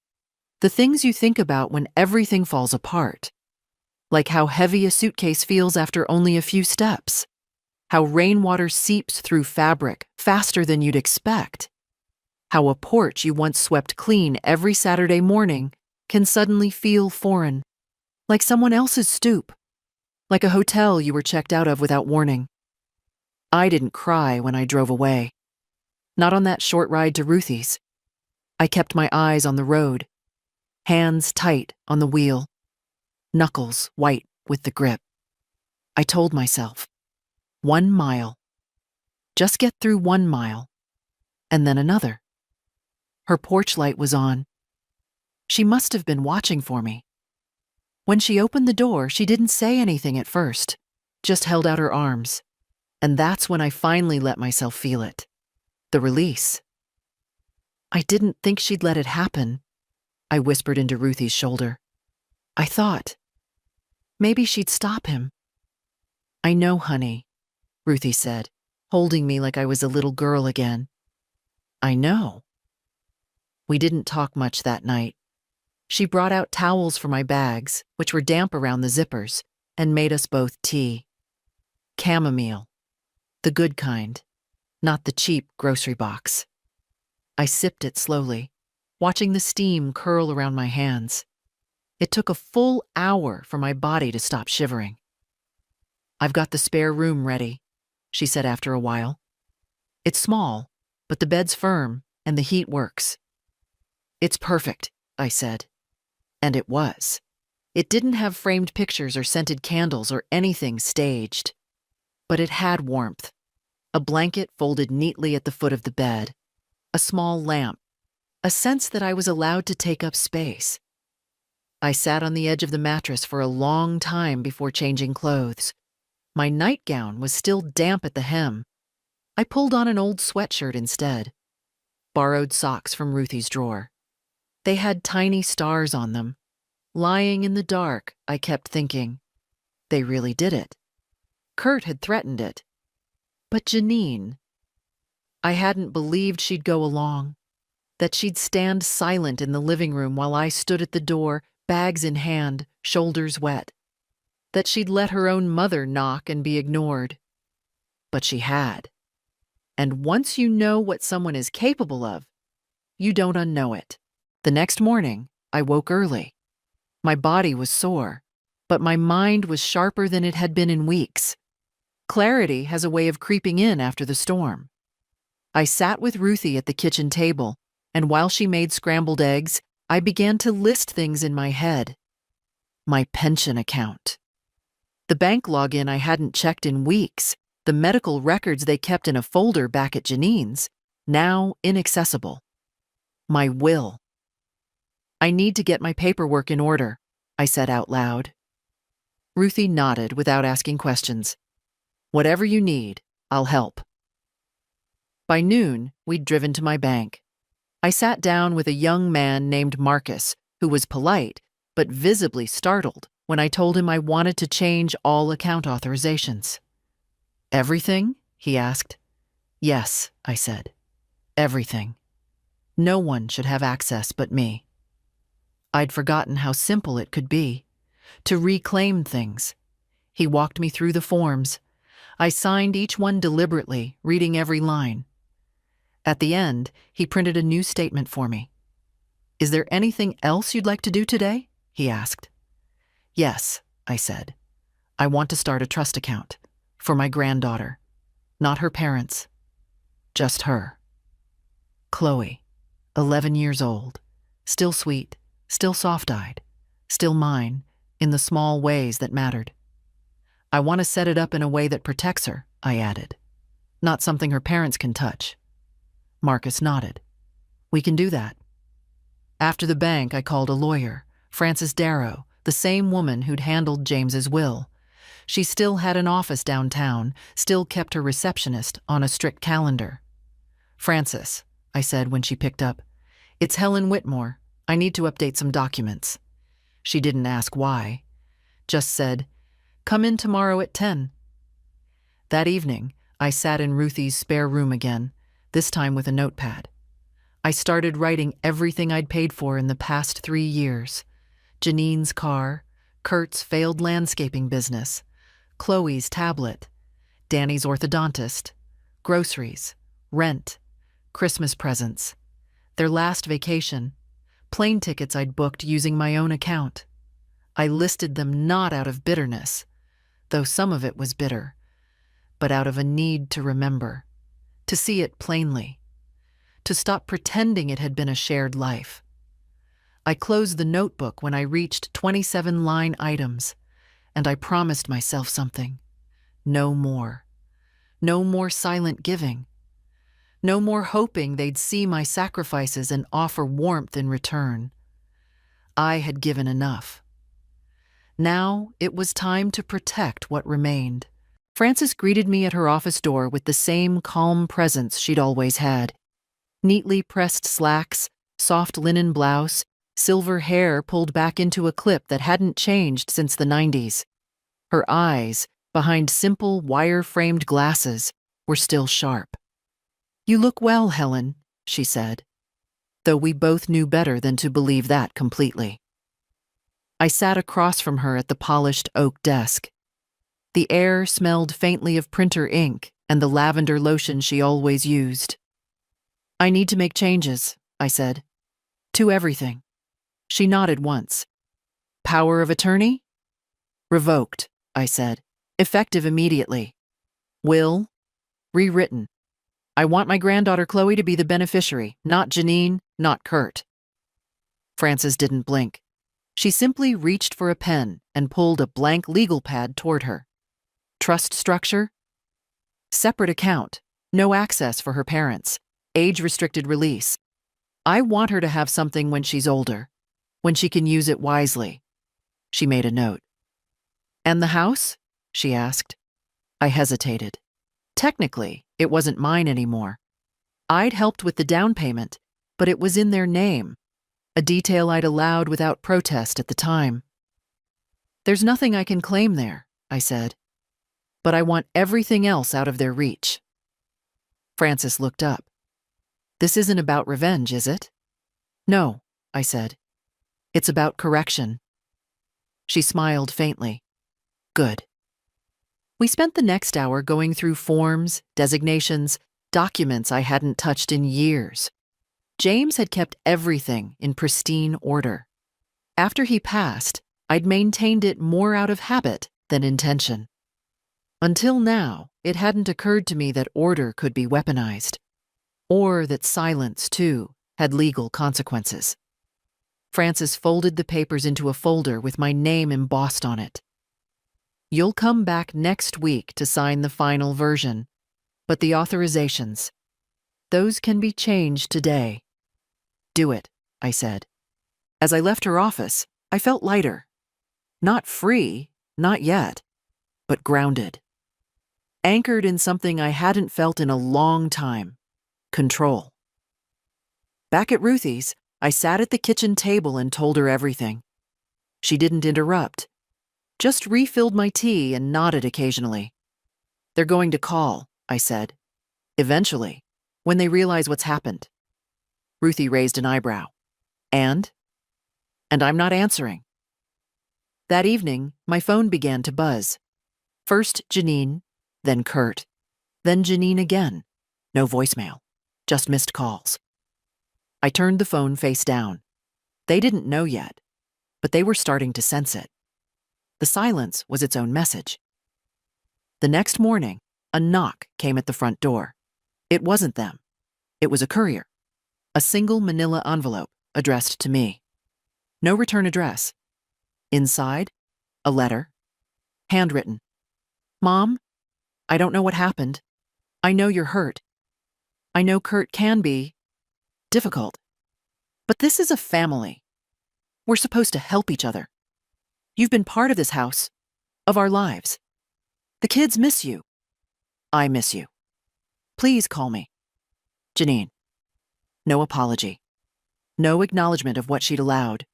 The things you think about when everything falls apart. Like how heavy a suitcase feels after only a few steps. How rainwater seeps through fabric faster than you'd expect. How a porch you once swept clean every Saturday morning can suddenly feel foreign. Like someone else's stoop. Like a hotel you were checked out of without warning. I didn't cry when I drove away. Not on that short ride to Ruthie's. I kept my eyes on the road, hands tight on the wheel, knuckles white with the grip. I told myself, 1 mile. Just get through 1 mile, and then another. Her porch light was on. She must have been watching for me. When she opened the door, she didn't say anything at first, just held out her arms. And that's when I finally let myself feel it. The release. I didn't think she'd let it happen, I whispered into Ruthie's shoulder. I thought, maybe she'd stop him. I know, honey, Ruthie said, holding me like I was a little girl again. I know. We didn't talk much that night. She brought out towels for my bags, which were damp around the zippers, and made us both tea. Chamomile. The good kind, not the cheap grocery box. I sipped it slowly, watching the steam curl around my hands. It took a full hour for my body to stop shivering. I've got the spare room ready, she said after a while. It's small, but the bed's firm and the heat works. It's perfect, I said. And it was. It didn't have framed pictures or scented candles or anything staged. But it had warmth. A blanket folded neatly at the foot of the bed. A small lamp. A sense that I was allowed to take up space. I sat on the edge of the mattress for a long time before changing clothes. My nightgown was still damp at the hem. I pulled on an old sweatshirt instead. Borrowed socks from Ruthie's drawer. They had tiny stars on them. Lying in the dark, I kept thinking, they really did it. Kurt had threatened it. But Janine, I hadn't believed she'd go along, that she'd stand silent in the living room while I stood at the door, bags in hand, shoulders wet, that she'd let her own mother knock and be ignored. But she had. And once you know what someone is capable of, you don't unknow it. The next morning, I woke early. My body was sore, but my mind was sharper than it had been in weeks. Clarity has a way of creeping in after the storm. I sat with Ruthie at the kitchen table, and while she made scrambled eggs, I began to list things in my head. My pension account. The bank login I hadn't checked in weeks, the medical records they kept in a folder back at Janine's, now inaccessible. My will. I need to get my paperwork in order, I said out loud. Ruthie nodded without asking questions. Whatever you need, I'll help. By noon, we'd driven to my bank. I sat down with a young man named Marcus, who was polite, but visibly startled when I told him I wanted to change all account authorizations. Everything? He asked. Yes, I said. Everything. No one should have access but me. I'd forgotten how simple it could be, to reclaim things. He walked me through the forms. I signed each one deliberately, reading every line. At the end, he printed a new statement for me. Is there anything else you'd like to do today? He asked. Yes, I said. I want to start a trust account for my granddaughter, not her parents, just her. Chloe, 11 years old, still sweet, still soft-eyed, still mine, in the small ways that mattered. I want to set it up in a way that protects her, I added, not something her parents can touch. Marcus nodded. We can do that. After the bank, I called a lawyer, Frances Darrow, the same woman who'd handled James's will. She still had an office downtown, still kept her receptionist on a strict calendar. Frances, I said when she picked up, it's Helen Whitmore. I need to update some documents. She didn't ask why, just said, come in tomorrow at 10. That evening, I sat in Ruthie's spare room again, this time with a notepad. I started writing everything I'd paid for in the past 3 years. Janine's car, Kurt's failed landscaping business, Chloe's tablet, Danny's orthodontist, groceries, rent, Christmas presents, their last vacation, plane tickets I'd booked using my own account. I listed them not out of bitterness, though some of it was bitter, but out of a need to remember, to see it plainly, to stop pretending it had been a shared life. I closed the notebook when I reached 27 line items, and I promised myself something. No more. No more silent giving. No more hoping they'd see my sacrifices and offer warmth in return. I had given enough. Now it was time to protect what remained. Frances greeted me at her office door with the same calm presence she'd always had. Neatly pressed slacks, soft linen blouse, silver hair pulled back into a clip that hadn't changed since the 90s. Her eyes, behind simple wire-framed glasses, were still sharp. You look well, Helen, she said, though we both knew better than to believe that completely. I sat across from her at the polished oak desk. The air smelled faintly of printer ink and the lavender lotion she always used. I need to make changes, I said. To everything. She nodded once. Power of attorney? Revoked, I said. Effective immediately. Will? Rewritten. I want my granddaughter Chloe to be the beneficiary, not Janine, not Kurt. Frances didn't blink. She simply reached for a pen and pulled a blank legal pad toward her. Trust structure? Separate account. No access for her parents. Age-restricted release. I want her to have something when she's older, when she can use it wisely. She made a note. And the house? She asked. I hesitated. Technically, it wasn't mine anymore. I'd helped with the down payment, but it was in their name, a detail I'd allowed without protest at the time. There's nothing I can claim there, I said, but I want everything else out of their reach. Frances looked up. This isn't about revenge, is it? No, I said. It's about correction. She smiled faintly. Good. We spent the next hour going through forms, designations, documents I hadn't touched in years. James had kept everything in pristine order. After he passed, I'd maintained it more out of habit than intention. Until now, it hadn't occurred to me that order could be weaponized, or that silence, too, had legal consequences. Francis folded the papers into a folder with my name embossed on it. You'll come back next week to sign the final version, but the authorizations, those can be changed today. Do it, I said. As I left her office, I felt lighter. Not free, not yet, but grounded. Anchored in something I hadn't felt in a long time: control. Back at Ruthie's, I sat at the kitchen table and told her everything. She didn't interrupt, just refilled my tea and nodded occasionally. They're going to call, I said. Eventually, when they realize what's happened. Ruthie raised an eyebrow. And I'm not answering. That evening, my phone began to buzz. First Janine, then Kurt, then Janine again. No voicemail, just missed calls. I turned the phone face down. They didn't know yet, but they were starting to sense it. The silence was its own message. The next morning, a knock came at the front door. It wasn't them. It was a courier. A single manila envelope addressed to me. No return address. Inside, a letter, handwritten. Mom, I don't know what happened. I know you're hurt. I know Kurt can be difficult. But this is a family. We're supposed to help each other. You've been part of this house, of our lives. The kids miss you. I miss you. Please call me. Janine. No apology. No acknowledgement of what she'd allowed.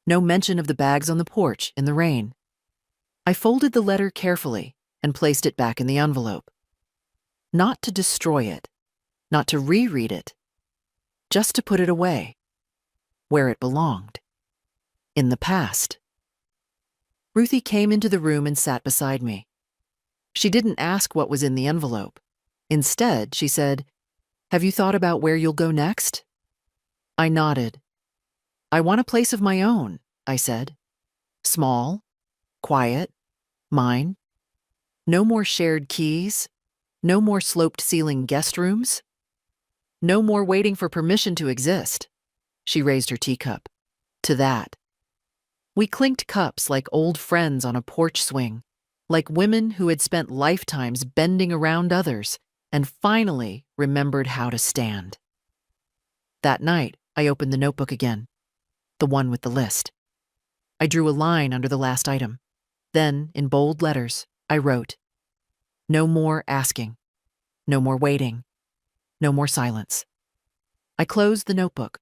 No mention of the bags on the porch in the rain. I folded the letter carefully and placed it back in the envelope. Not to destroy it, not to reread it, just to put it away, where it belonged, in the past. Ruthie came into the room and sat beside me. She didn't ask what was in the envelope. Instead, she said, "Have you thought about where you'll go next?" I nodded. "I want a place of my own," I said. Small, quiet, mine. No more shared keys. No more sloped ceiling guest rooms. No more waiting for permission to exist. She raised her teacup. To that. We clinked cups like old friends on a porch swing, like women who had spent lifetimes bending around others and finally remembered how to stand. That night, I opened the notebook again, the one with the list. I drew a line under the last item. Then, in bold letters, I wrote, "No more asking. No more waiting. No more silence." I closed the notebook.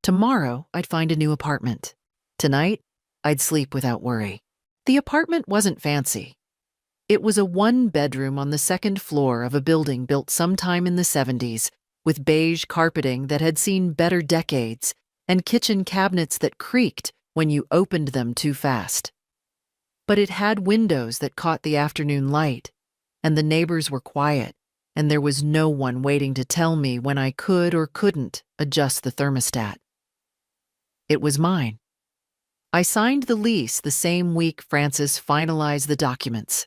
Tomorrow, I'd find a new apartment. Tonight, I'd sleep without worry. The apartment wasn't fancy. It was a one-bedroom on the second floor of a building built sometime in the 70s, with beige carpeting that had seen better decades and kitchen cabinets that creaked when you opened them too fast. But it had windows that caught the afternoon light, and the neighbors were quiet, and there was no one waiting to tell me when I could or couldn't adjust the thermostat. It was mine. I signed the lease the same week Francis finalized the documents.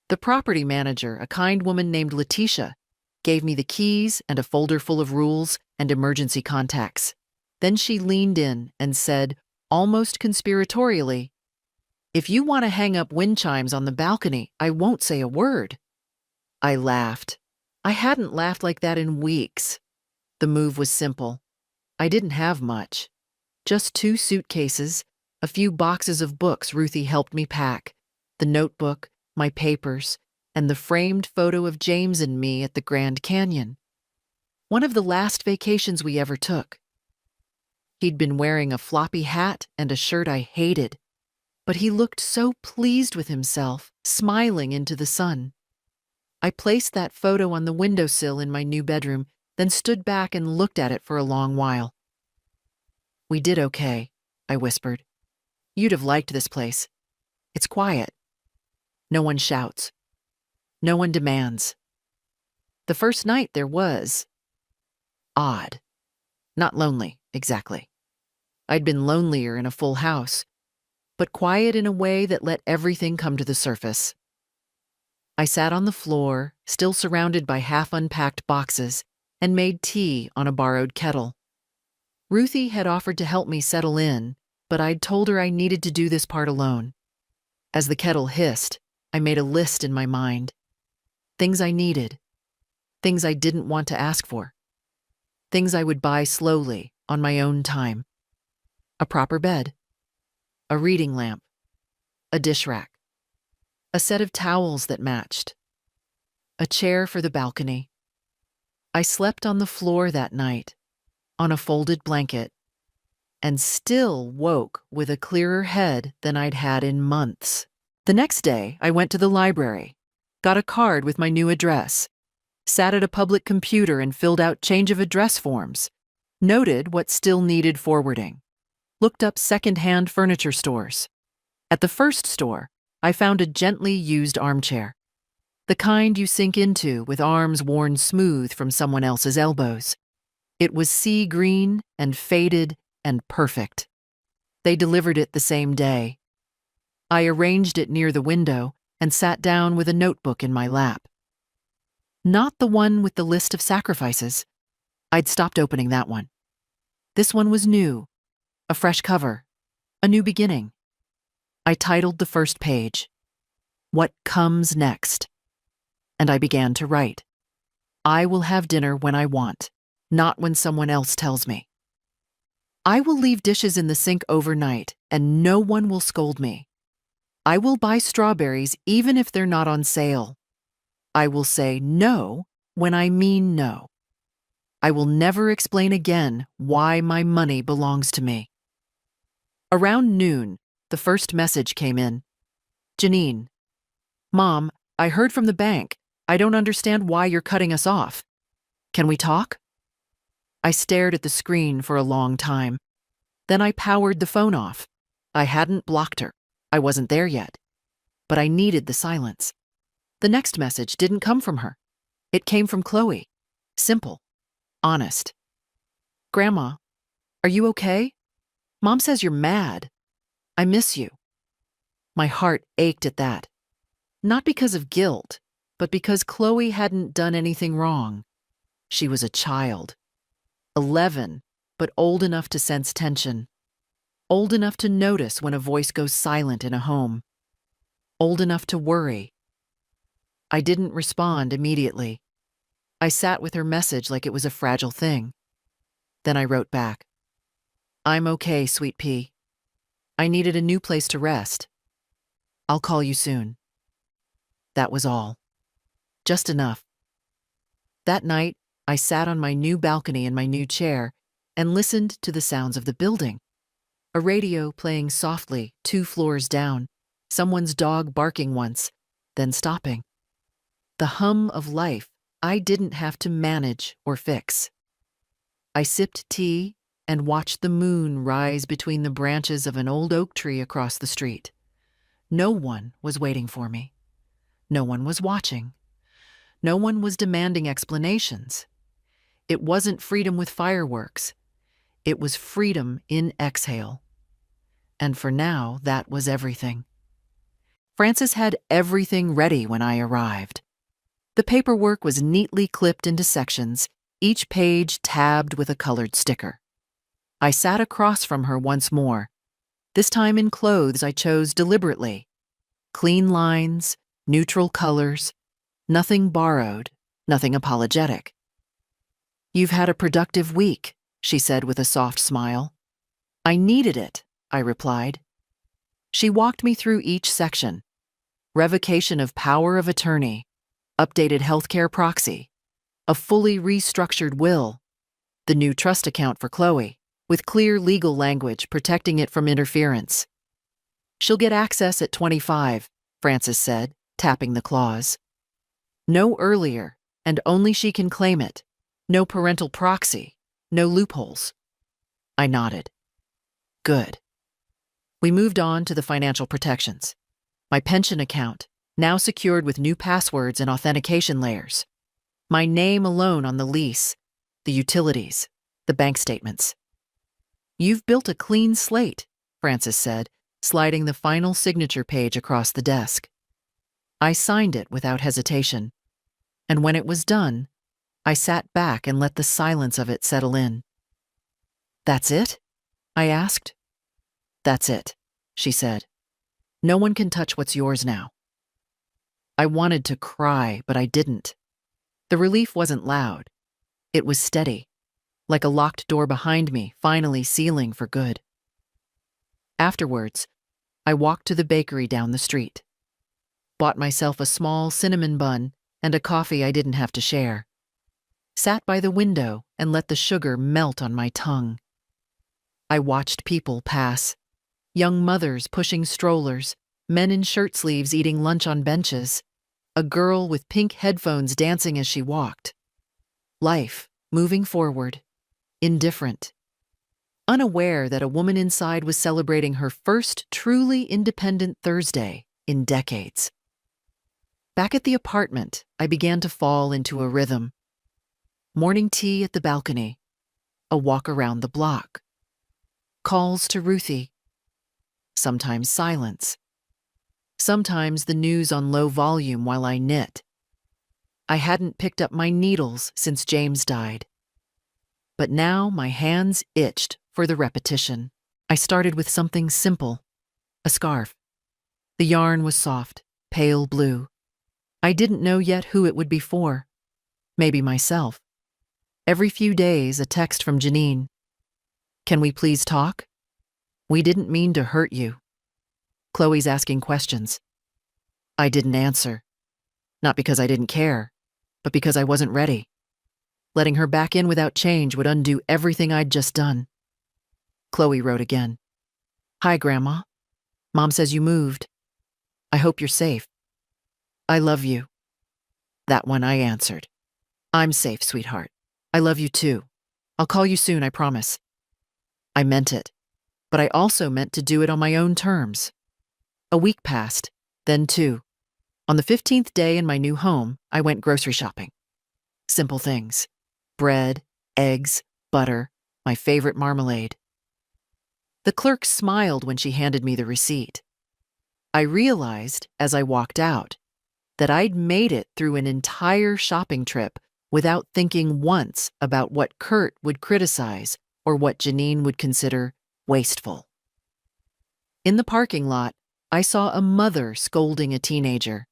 The property manager, a kind woman named Letitia, gave me the keys and a folder full of rules and emergency contacts. Then she leaned in and said, almost conspiratorially, "If you want to hang up wind chimes on the balcony, I won't say a word." I laughed. I hadn't laughed like that in weeks. The move was simple. I didn't have much. Just 2 suitcases, a few boxes of books Ruthie helped me pack, the notebook, my papers, and the framed photo of James and me at the Grand Canyon. One of the last vacations we ever took. He'd been wearing a floppy hat and a shirt I hated, but he looked so pleased with himself, smiling into the sun. I placed that photo on the windowsill in my new bedroom, then stood back and looked at it for a long while. "We did okay," I whispered. "You'd have liked this place. It's quiet. No one shouts. No one demands. The first night there was odd. Not lonely, exactly. I'd been lonelier in a full house, but quiet in a way that let everything come to the surface. I sat on the floor, still surrounded by half-unpacked boxes, and made tea on a borrowed kettle. Ruthie had offered to help me settle in, but I'd told her I needed to do this part alone. As the kettle hissed, I made a list in my mind. Things I needed. Things I didn't want to ask for. Things I would buy slowly, on my own time. A proper bed. A reading lamp. A dish rack. A set of towels that matched. A chair for the balcony. I slept on the floor that night, on a folded blanket, and still woke with a clearer head than I'd had in months. The next day, I went to the library, got a card with my new address, sat at a public computer and filled out change of address forms, noted what still needed forwarding, looked up second-hand furniture stores. At the first store, I found a gently used armchair, the kind you sink into with arms worn smooth from someone else's elbows. It was sea green and faded and perfect. They delivered it the same day. I arranged it near the window and sat down with a notebook in my lap. Not the one with the list of sacrifices. I'd stopped opening that one. This one was new, a fresh cover, a new beginning. I titled the first page, "What Comes Next?" And I began to write. I will have dinner when I want, not when someone else tells me. I will leave dishes in the sink overnight, and no one will scold me. I will buy strawberries even if they're not on sale. I will say no when I mean no. I will never explain again why my money belongs to me. Around noon, the first message came in. Janine, Mom, I heard from the bank. I don't understand why you're cutting us off. Can we talk? I stared at the screen for a long time. Then I powered the phone off. I hadn't blocked her. I wasn't there yet. But I needed the silence. The next message didn't come from her. It came from Chloe. Simple. Honest. Grandma, are you okay? Mom says you're mad. I miss you. My heart ached at that. Not because of guilt, but because Chloe hadn't done anything wrong. She was a child. 11, but old enough to sense tension. Old enough to notice when a voice goes silent in a home. Old enough to worry. I didn't respond immediately. I sat with her message like it was a fragile thing. Then I wrote back. I'm okay, sweet pea. I needed a new place to rest. I'll call you soon. That was all. Just enough. That night, I sat on my new balcony in my new chair and listened to the sounds of the building. A radio playing softly 2 floors down, someone's dog barking once, then stopping. The hum of life I didn't have to manage or fix. I sipped tea and watched the moon rise between the branches of an old oak tree across the street. No one was waiting for me. No one was watching. No one was demanding explanations. It wasn't freedom with fireworks. It was freedom in exhale. And for now, that was everything. Frances had everything ready when I arrived. The paperwork was neatly clipped into sections, each page tabbed with a colored sticker. I sat across from her once more, this time in clothes I chose deliberately. Clean lines, neutral colors, nothing borrowed, nothing apologetic. You've had a productive week, she said with a soft smile. I needed it, I replied. She walked me through each section. Revocation of power of attorney, updated healthcare proxy, a fully restructured will, the new trust account for Chloe, with clear legal language protecting it from interference. She'll get access at 25, Frances said, tapping the clause. No earlier, and only she can claim it. No parental proxy, no loopholes. I nodded. Good. We moved on to the financial protections. My pension account, now secured with new passwords and authentication layers. My name alone on the lease, the utilities, the bank statements. "You've built a clean slate," Frances said, sliding the final signature page across the desk. I signed it without hesitation, and when it was done, I sat back and let the silence of it settle in. "That's it?" I asked. "That's it," she said. "No one can touch what's yours now." I wanted to cry, but I didn't. The relief wasn't loud. It was steady, like a locked door behind me, finally sealing for good. Afterwards, I walked to the bakery down the street, bought myself a small cinnamon bun and a coffee I didn't have to share, sat by the window and let the sugar melt on my tongue. I watched people pass, young mothers pushing strollers, men in shirt sleeves eating lunch on benches, a girl with pink headphones dancing as she walked. Life, moving forward, indifferent, unaware that a woman inside was celebrating her first truly independent Thursday in decades. Back at the apartment, I began to fall into a rhythm. Morning tea at the balcony, a walk around the block, calls to Ruthie, sometimes silence, sometimes the news on low volume while I knit. I hadn't picked up my needles since James died. But now my hands itched for the repetition. I started with something simple, a scarf. The yarn was soft, pale blue. I didn't know yet who it would be for. Maybe myself. Every few days, a text from Janine. "Can we please talk? We didn't mean to hurt you." Chloe's asking questions. I didn't answer. Not because I didn't care, but because I wasn't ready. Letting her back in without change would undo everything I'd just done. Chloe wrote again. "Hi, Grandma. Mom says you moved. I hope you're safe. I love you." That one I answered. "I'm safe, sweetheart. I love you too. I'll call you soon, I promise." I meant it, but I also meant to do it on my own terms. A week passed, then two. On the 15th day in my new home, I went grocery shopping. Simple things. Bread, eggs, butter, my favorite marmalade. The clerk smiled when she handed me the receipt. I realized, as I walked out, that I'd made it through an entire shopping trip without thinking once about what Kurt would criticize or what Janine would consider wasteful. In the parking lot, I saw a mother scolding a teenager.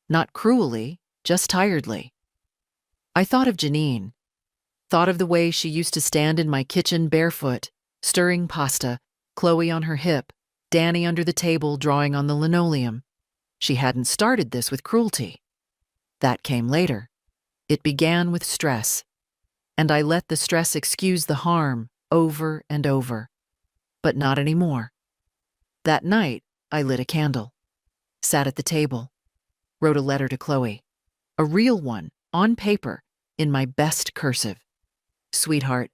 Not cruelly, just tiredly. I thought of Janine, thought of the way she used to stand in my kitchen barefoot, stirring pasta, Chloe on her hip, Danny under the table drawing on the linoleum. She hadn't started this with cruelty. That came later. It began with stress, and I let the stress excuse the harm over and over. But not anymore. That night, I lit a candle, sat at the table, wrote a letter to Chloe, a real one, on paper, in my best cursive. "Sweetheart,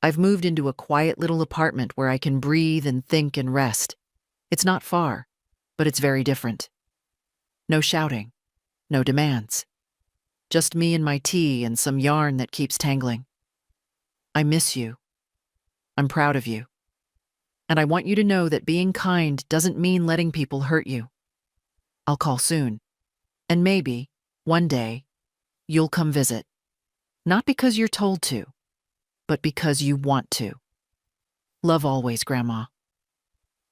I've moved into a quiet little apartment where I can breathe and think and rest. It's not far, but it's very different. No shouting, no demands. Just me and my tea and some yarn that keeps tangling. I miss you. I'm proud of you. And I want you to know that being kind doesn't mean letting people hurt you. I'll call soon. And maybe, one day, you'll come visit. Not because you're told to, but because you want to. Love always, Grandma."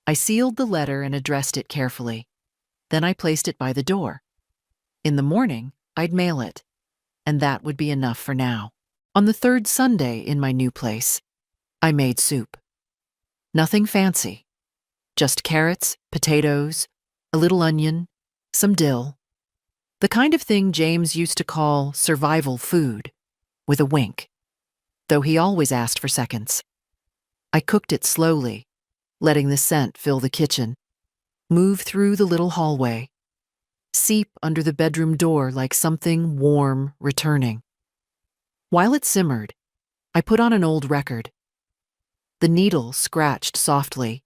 I sealed the letter and addressed it carefully. Then I placed it by the door. In the morning, I'd mail it, and that would be enough for now. On the third Sunday in my new place, I made soup. Nothing fancy. Just carrots, potatoes, a little onion, some dill. The kind of thing James used to call survival food, with a wink, though he always asked for seconds. I cooked it slowly, letting the scent fill the kitchen, move through the little hallway, seep under the bedroom door like something warm returning. While it simmered, I put on an old record. The needle scratched softly,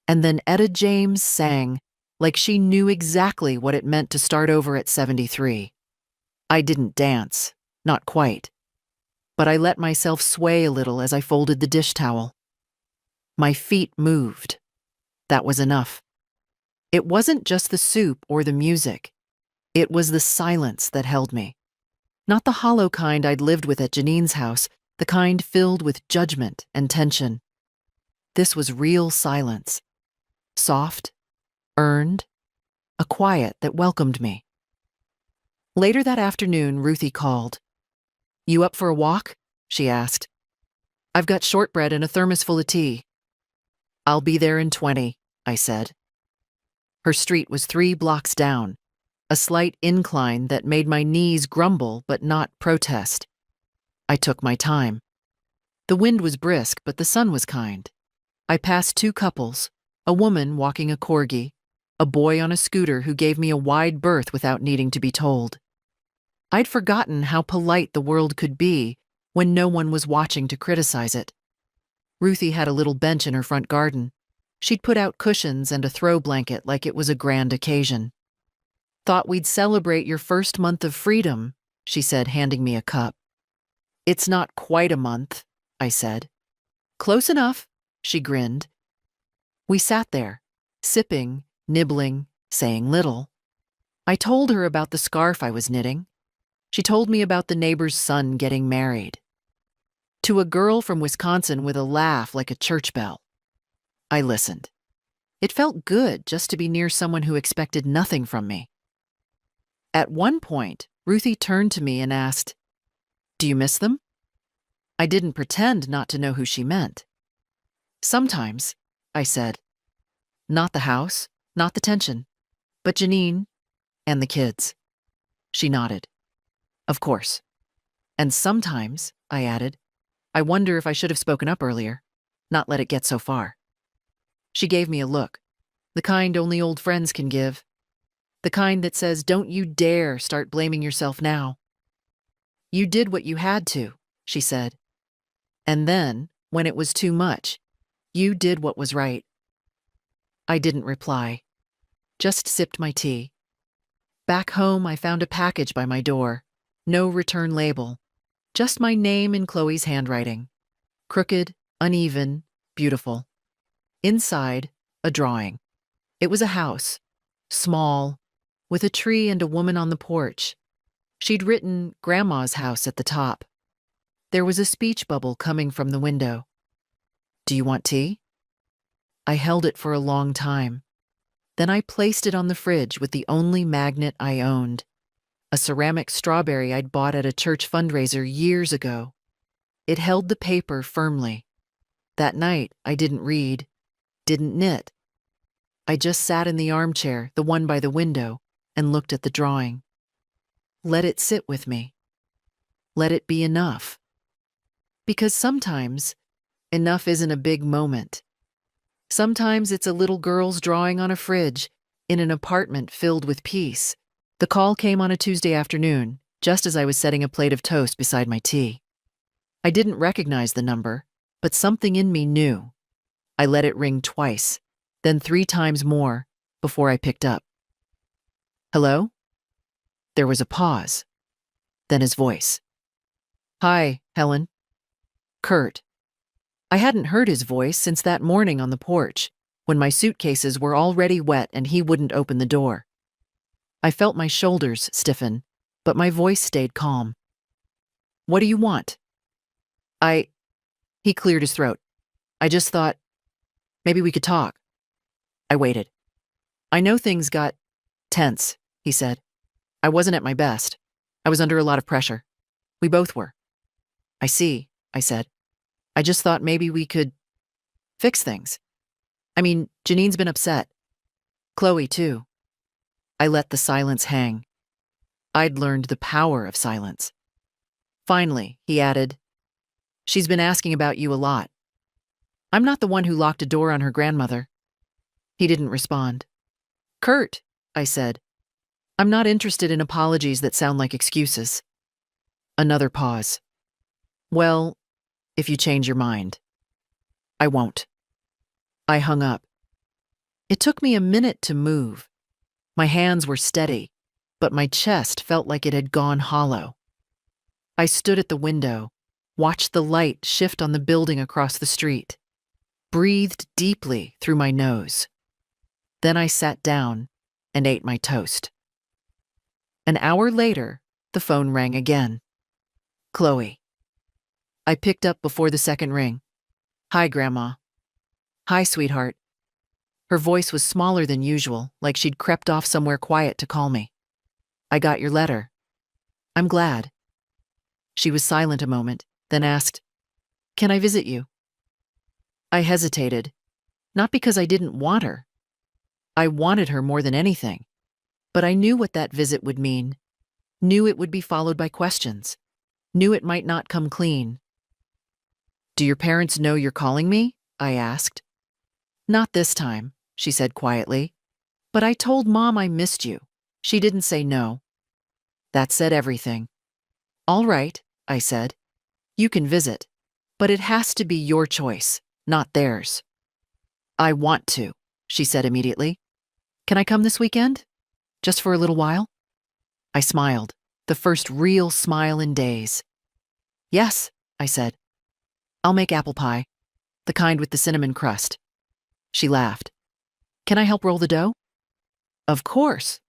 and then Etta James sang like she knew exactly what it meant to start over at 73. I didn't dance, not quite, but I let myself sway a little as I folded the dish towel. My feet moved. That was enough. It wasn't just the soup or the music. It was the silence that held me. Not the hollow kind I'd lived with at Janine's house, the kind filled with judgment and tension. This was real silence. Soft, earned, a quiet that welcomed me. Later that afternoon, Ruthie called. "You up for a walk?" she asked. "I've got shortbread and a thermos full of tea." "I'll be there in 20, I said. Her street was 3 blocks down, a slight incline that made my knees grumble but not protest. I took my time. The wind was brisk, but the sun was kind. I passed 2 couples, a woman walking a corgi, a boy on a scooter who gave me a wide berth without needing to be told. I'd forgotten how polite the world could be when no one was watching to criticize it. Ruthie had a little bench in her front garden. She'd put out cushions and a throw blanket like it was a grand occasion. "Thought we'd celebrate your first month of freedom," she said, handing me a cup. "It's not quite a month," I said. "Close enough," she grinned. We sat there, sipping, nibbling, saying little. I told her about the scarf I was knitting. She told me about the neighbor's son getting married. To a girl from Wisconsin with a laugh like a church bell. I listened. It felt good just to be near someone who expected nothing from me. At one point, Ruthie turned to me and asked, "Do you miss them?" I didn't pretend not to know who she meant. "Sometimes," I said. "Not the house, not the tension, but Janine and the kids." She nodded. "Of course. And sometimes," I added, "I wonder if I should have spoken up earlier, not let it get so far." She gave me a look, the kind only old friends can give, the kind that says, "Don't you dare start blaming yourself now." "You did what you had to," she said. "And then, when it was too much, you did what was right." I didn't reply, just sipped my tea. Back home, I found a package by my door. No return label, just my name in Chloe's handwriting. Crooked, uneven, beautiful. Inside, a drawing. It was a house, small, with a tree and a woman on the porch. She'd written Grandma's house at the top. There was a speech bubble coming from the window. "Do you want tea?" I held it for a long time. Then I placed it on the fridge with the only magnet I owned, a ceramic strawberry I'd bought at a church fundraiser years ago. It held the paper firmly. That night, I didn't read, didn't knit. I just sat in the armchair, the one by the window, and looked at the drawing. Let it sit with me. Let it be enough. Because sometimes, enough isn't a big moment. Sometimes it's a little girl's drawing on a fridge in an apartment filled with peace. The call came on a Tuesday afternoon, just as I was setting a plate of toast beside my tea. I didn't recognize the number, but something in me knew. I let it ring twice, then 3 times more, before I picked up. "Hello?" There was a pause. Then his voice. "Hi, Helen." Kurt. I hadn't heard his voice since that morning on the porch, when my suitcases were already wet and he wouldn't open the door. I felt my shoulders stiffen, but my voice stayed calm. "What do you want?" He cleared his throat. "I just thought, maybe we could talk." I waited. "I know things got tense," he said. "I wasn't at my best. I was under a lot of pressure. We both were." "I see," I said. "I just thought maybe we could fix things. I mean, Janine's been upset. Chloe, too." I let the silence hang. I'd learned the power of silence. Finally, he added, "She's been asking about you a lot. I'm not the one who locked a door on her grandmother." He didn't respond. "Kurt," I said, "I'm not interested in apologies that sound like excuses." Another pause. "Well, if you change your mind." "I won't." I hung up. It took me a minute to move. My hands were steady, but my chest felt like it had gone hollow. I stood at the window, watched the light shift on the building across the street. breathed deeply through my nose. Then I sat down and ate my toast. An hour later, the phone rang again. Chloe. I picked up before the second ring. Hi, Grandma. Hi, sweetheart. Her voice was smaller than usual, like she'd crept off somewhere quiet to call me. I got your letter. I'm glad. She was silent a moment, then asked, Can I visit you? I hesitated, not because I didn't want her. I wanted her more than anything, but I knew what that visit would mean, knew it would be followed by questions, knew it might not come clean. Do your parents know you're calling me? I asked. Not this time, she said quietly, but I told Mom I missed you. She didn't say no. That said everything. All right, I said. You can visit, but it has to be your choice, not theirs. I want to, she said immediately. Can I come this weekend? Just for a little while? I smiled, the first real smile in days. Yes, I said. I'll make apple pie, the kind with the cinnamon crust. She laughed. Can I help roll the dough? Of course.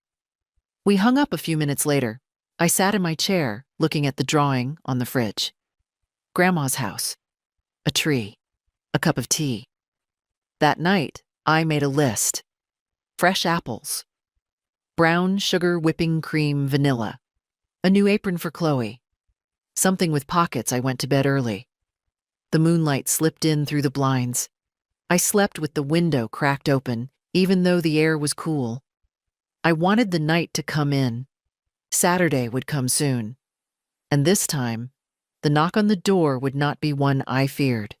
We hung up a few minutes later. I sat in my chair, looking at the drawing on the fridge. Grandma's house. A tree. A cup of tea. That night, I made a list. Fresh apples. Brown sugar whipping cream vanilla. A new apron for Chloe. Something with pockets. I went to bed early. The moonlight slipped in through the blinds. I slept with the window cracked open, even though the air was cool. I wanted the night to come in. Saturday would come soon. And this time, the knock on the door would not be one I feared.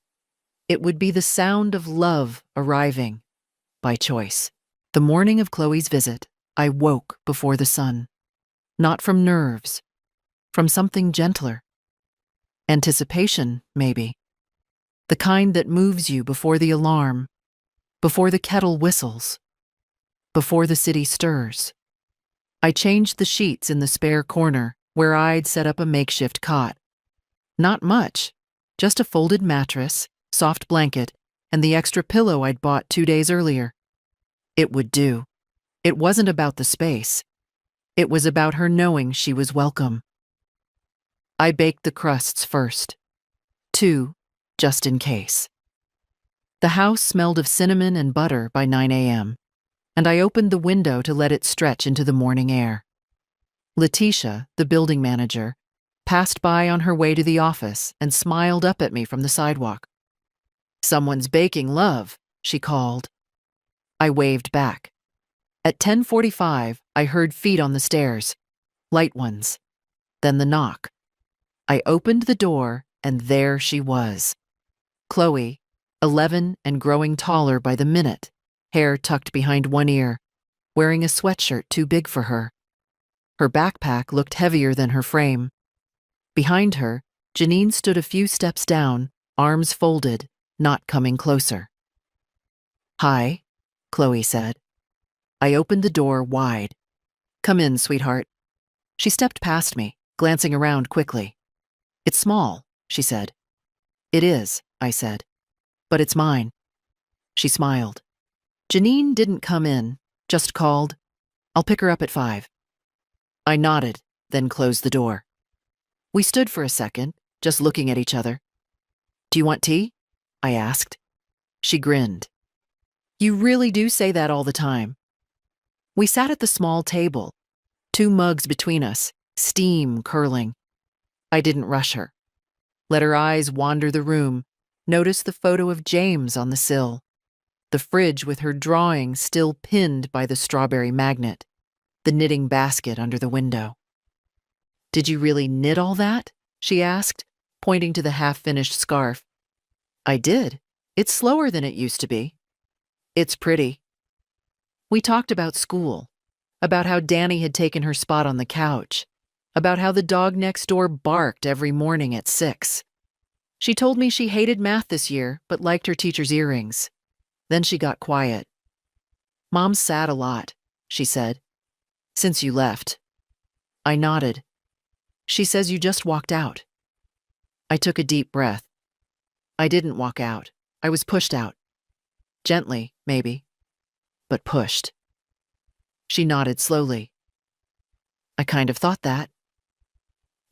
It would be the sound of love arriving, by choice. The morning of Chloe's visit, I woke before the sun. Not from nerves, from something gentler. Anticipation, maybe. The kind that moves you before the alarm, before the kettle whistles, before the city stirs. I changed the sheets in the spare corner where I'd set up a makeshift cot. Not much, just a folded mattress, soft blanket, and the extra pillow I'd bought 2 days earlier. It would do. It wasn't about the space. It was about her knowing she was welcome. I baked the crusts first. 2, just in case. The house smelled of cinnamon and butter by 9 a.m., and I opened the window to let it stretch into the morning air. Letitia, the building manager, passed by on her way to the office and smiled up at me from the sidewalk. Someone's baking love, she called. I waved back. At 10:45, I heard feet on the stairs, light ones. Then the knock. I opened the door, and there she was. Chloe, 11 and growing taller by the minute, hair tucked behind one ear, wearing a sweatshirt too big for her. Her backpack looked heavier than her frame. Behind her, Janine stood a few steps down, arms folded, not coming closer. Hi, Chloe said. I opened the door wide. Come in, sweetheart. She stepped past me, glancing around quickly. It's small, she said. It is, I said. But it's mine. She smiled. Janine didn't come in, just called, I'll pick her up at 5. I nodded, then closed the door. We stood for a second, just looking at each other. Do you want tea? I asked. She grinned. You really do say that all the time. We sat at the small table, 2 mugs between us, steam curling. I didn't rush her. Let her eyes wander the room, notice the photo of James on the sill, the fridge with her drawing still pinned by the strawberry magnet, the knitting basket under the window. Did you really knit all that? She asked, pointing to the half-finished scarf. I did. It's slower than it used to be. It's pretty. We talked about school, about how Danny had taken her spot on the couch, about how the dog next door barked every morning at 6. She told me she hated math this year, but liked her teacher's earrings. Then she got quiet. Mom's sad a lot, she said. Since you left. I nodded. She says you just walked out. I took a deep breath. I didn't walk out. I was pushed out. Gently, maybe, but pushed. She nodded slowly. I kind of thought that.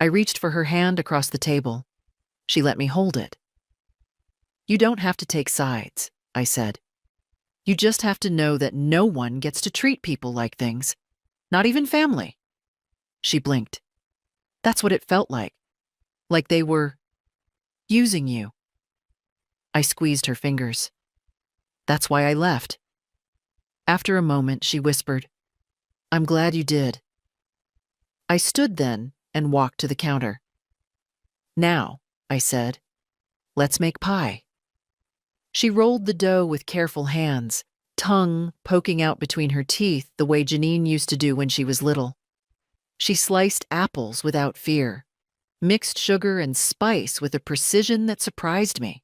I reached for her hand across the table. She let me hold it. You don't have to take sides, I said. You just have to know that no one gets to treat people like things, not even family. She blinked. That's what it felt like they were using you. I squeezed her fingers. That's why I left. After a moment, she whispered, I'm glad you did. I stood then and walked to the counter. Now, I said, let's make pie. She rolled the dough with careful hands, tongue poking out between her teeth the way Janine used to do when she was little. She sliced apples without fear, mixed sugar and spice with a precision that surprised me.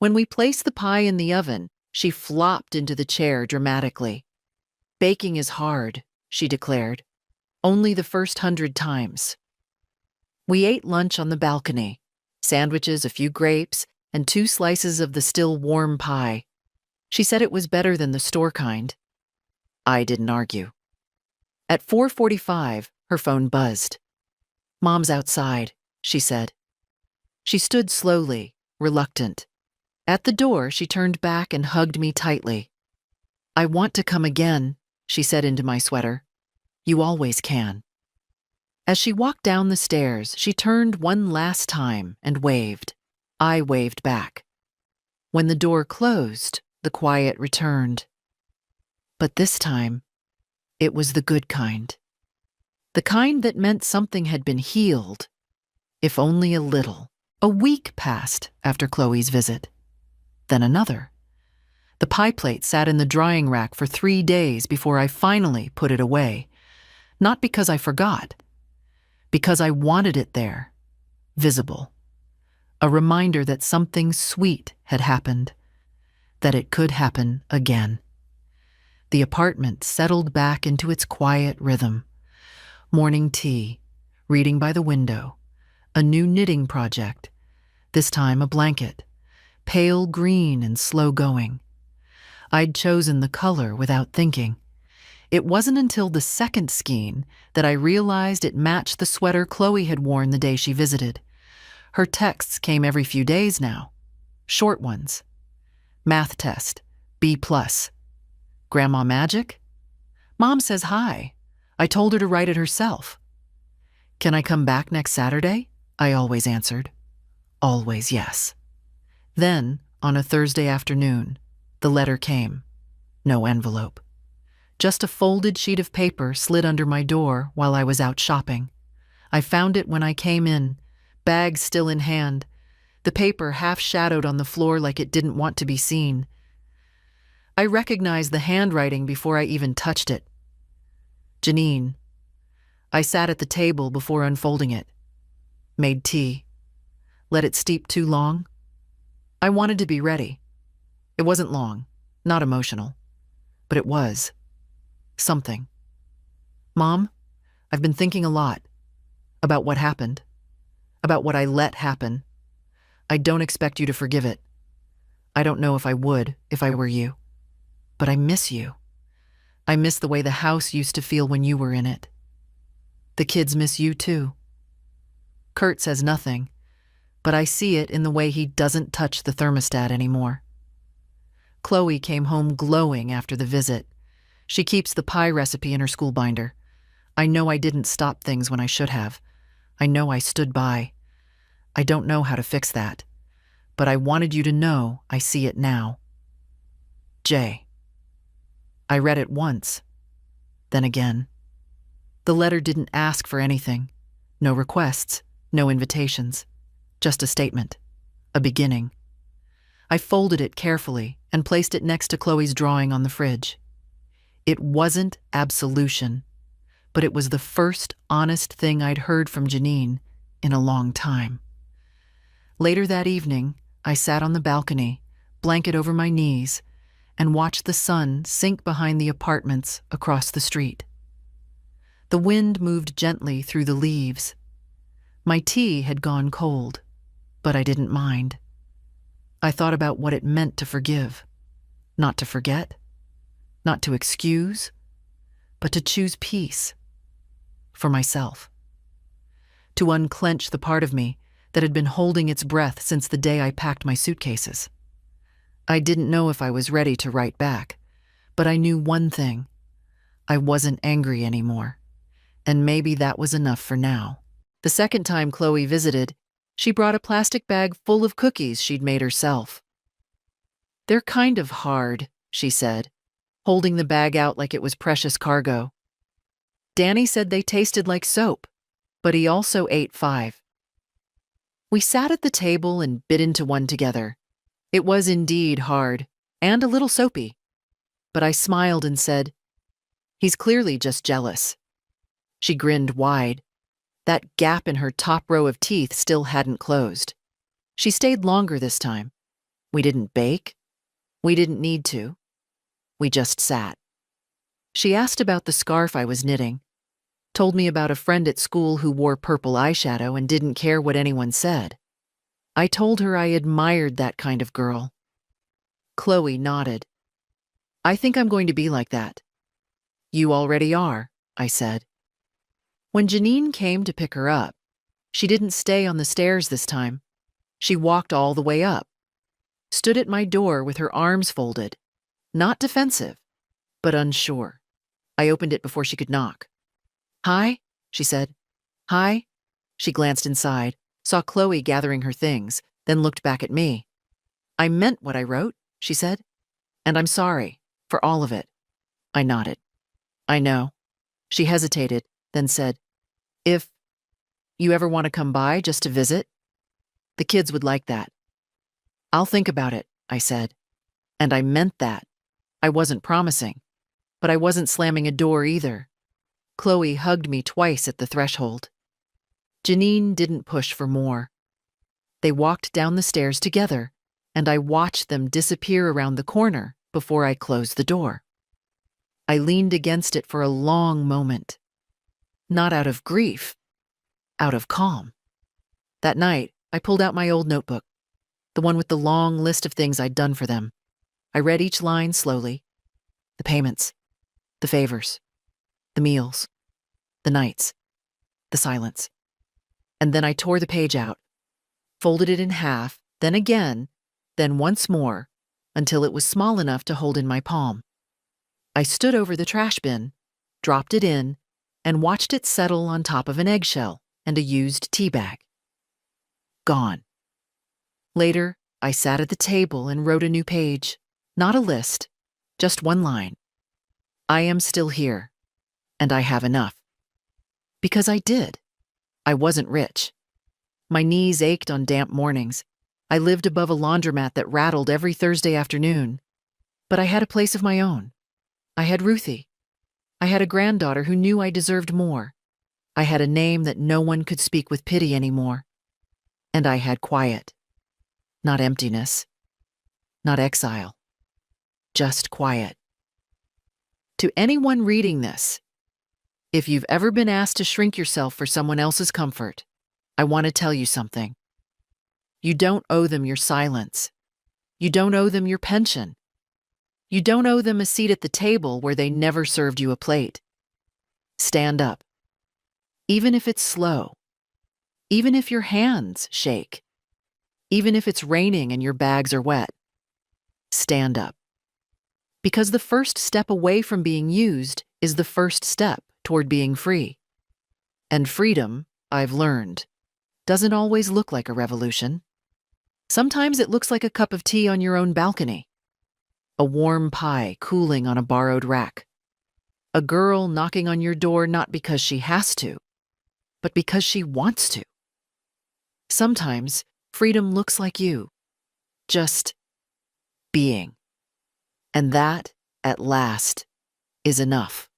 When we placed the pie in the oven, she flopped into the chair dramatically. Baking is hard, she declared. Only the first 100 times. We ate lunch on the balcony, sandwiches, a few grapes, and 2 slices of the still warm pie. She said it was better than the store kind. I didn't argue. At 4:45, her phone buzzed. Mom's outside, she said. She stood slowly, reluctant. At the door, she turned back and hugged me tightly. I want to come again, she said into my sweater. You always can. As she walked down the stairs, she turned one last time and waved. I waved back. When the door closed, the quiet returned. But this time, it was the good kind. The kind that meant something had been healed, if only a little. A week passed after Chloe's visit. Then another. The pie plate sat in the drying rack for 3 days before I finally put it away. Not because I forgot, because I wanted it there, visible. A reminder that something sweet had happened, that it could happen again. The apartment settled back into its quiet rhythm. Morning tea, reading by the window, a new knitting project, this time a blanket, pale green and slow going. I'd chosen the color without thinking. It wasn't until the second skein that I realized it matched the sweater Chloe had worn the day she visited. Her texts came every few days now. Short ones. Math test, B+. Grandma magic? Mom says hi. I told her to write it herself. Can I come back next Saturday? I always answered. Always yes. Then, on a Thursday afternoon, the letter came. No envelope. Just a folded sheet of paper slid under my door while I was out shopping. I found it when I came in, bag still in hand, the paper half shadowed on the floor like it didn't want to be seen. I recognized the handwriting before I even touched it. Janine. I sat at the table before unfolding it. Made tea. Let it steep too long. I wanted to be ready. It wasn't long, not emotional, but it was. Something. Mom, I've been thinking a lot about what happened, about what I let happen. I don't expect you to forgive it. I don't know if I would if I were you, but I miss you. I miss the way the house used to feel when you were in it. The kids miss you too. Kurt says nothing, but I see it in the way he doesn't touch the thermostat anymore. Chloe came home glowing after the visit. She keeps the pie recipe in her school binder. I know I didn't stop things when I should have. I know I stood by. I don't know how to fix that, but I wanted you to know I see it now. Jay. I read it once, then again. The letter didn't ask for anything. No requests, no invitations. Just a statement. A beginning. I folded it carefully and placed it next to Chloe's drawing on the fridge. It wasn't absolution, but it was the first honest thing I'd heard from Janine in a long time. Later that evening, I sat on the balcony, blanket over my knees, and watched the sun sink behind the apartments across the street. The wind moved gently through the leaves. My tea had gone cold, but I didn't mind. I thought about what it meant to forgive. Not to forget, not to excuse, but to choose peace for myself. To unclench the part of me that had been holding its breath since the day I packed my suitcases. I didn't know if I was ready to write back, but I knew one thing. I wasn't angry anymore, and maybe that was enough for now. The second time Chloe visited, she brought a plastic bag full of cookies she'd made herself. "They're kind of hard," she said, holding the bag out like it was precious cargo. "Danny said they tasted like soap, but he also ate 5. We sat at the table and bit into one together. It was indeed hard, and a little soapy. But I smiled and said, 'He's clearly just jealous.' She grinned wide. That gap in her top row of teeth still hadn't closed. She stayed longer this time. We didn't bake. We didn't need to. We just sat. She asked about the scarf I was knitting, told me about a friend at school who wore purple eyeshadow and didn't care what anyone said. I told her I admired that kind of girl. Chloe nodded. "I think I'm going to be like that." "You already are," I said. When Janine came to pick her up, she didn't stay on the stairs this time. She walked all the way up, stood at my door with her arms folded, not defensive, but unsure. I opened it before she could knock. "Hi," she said. "Hi." She glanced inside, saw Chloe gathering her things, then looked back at me. "I meant what I wrote," she said, "and I'm sorry for all of it." I nodded. "I know." She hesitated, then said, "If you ever want to come by just to visit, the kids would like that." "I'll think about it," I said. And I meant that. I wasn't promising, but I wasn't slamming a door either. Chloe hugged me twice at the threshold. Janine didn't push for more. They walked down the stairs together, and I watched them disappear around the corner before I closed the door. I leaned against it for a long moment. Not out of grief, out of calm. That night, I pulled out my old notebook, the one with the long list of things I'd done for them. I read each line slowly. The payments, the favors, the meals, the nights, the silence. And then I tore the page out, folded it in half, then again, then once more, until it was small enough to hold in my palm. I stood over the trash bin, dropped it in, and watched it settle on top of an eggshell and a used tea bag. Gone. Later, I sat at the table and wrote a new page. Not a list, just one line. I am still here, and I have enough. Because I did. I wasn't rich. My knees ached on damp mornings. I lived above a laundromat that rattled every Thursday afternoon. But I had a place of my own. I had Ruthie. I had a granddaughter who knew I deserved more. I had a name that no one could speak with pity anymore. And I had quiet. Not emptiness. Not exile. Just quiet. To anyone reading this, if you've ever been asked to shrink yourself for someone else's comfort, I want to tell you something. You don't owe them your silence. You don't owe them your pension. You don't owe them a seat at the table where they never served you a plate. Stand up. Even if it's slow. Even if your hands shake. Even if it's raining and your bags are wet. Stand up. Because the first step away from being used is the first step toward being free. And freedom, I've learned, doesn't always look like a revolution. Sometimes it looks like a cup of tea on your own balcony. A warm pie cooling on a borrowed rack. A girl knocking on your door not because she has to, but because she wants to. Sometimes freedom looks like you, just being. And that, at last, is enough.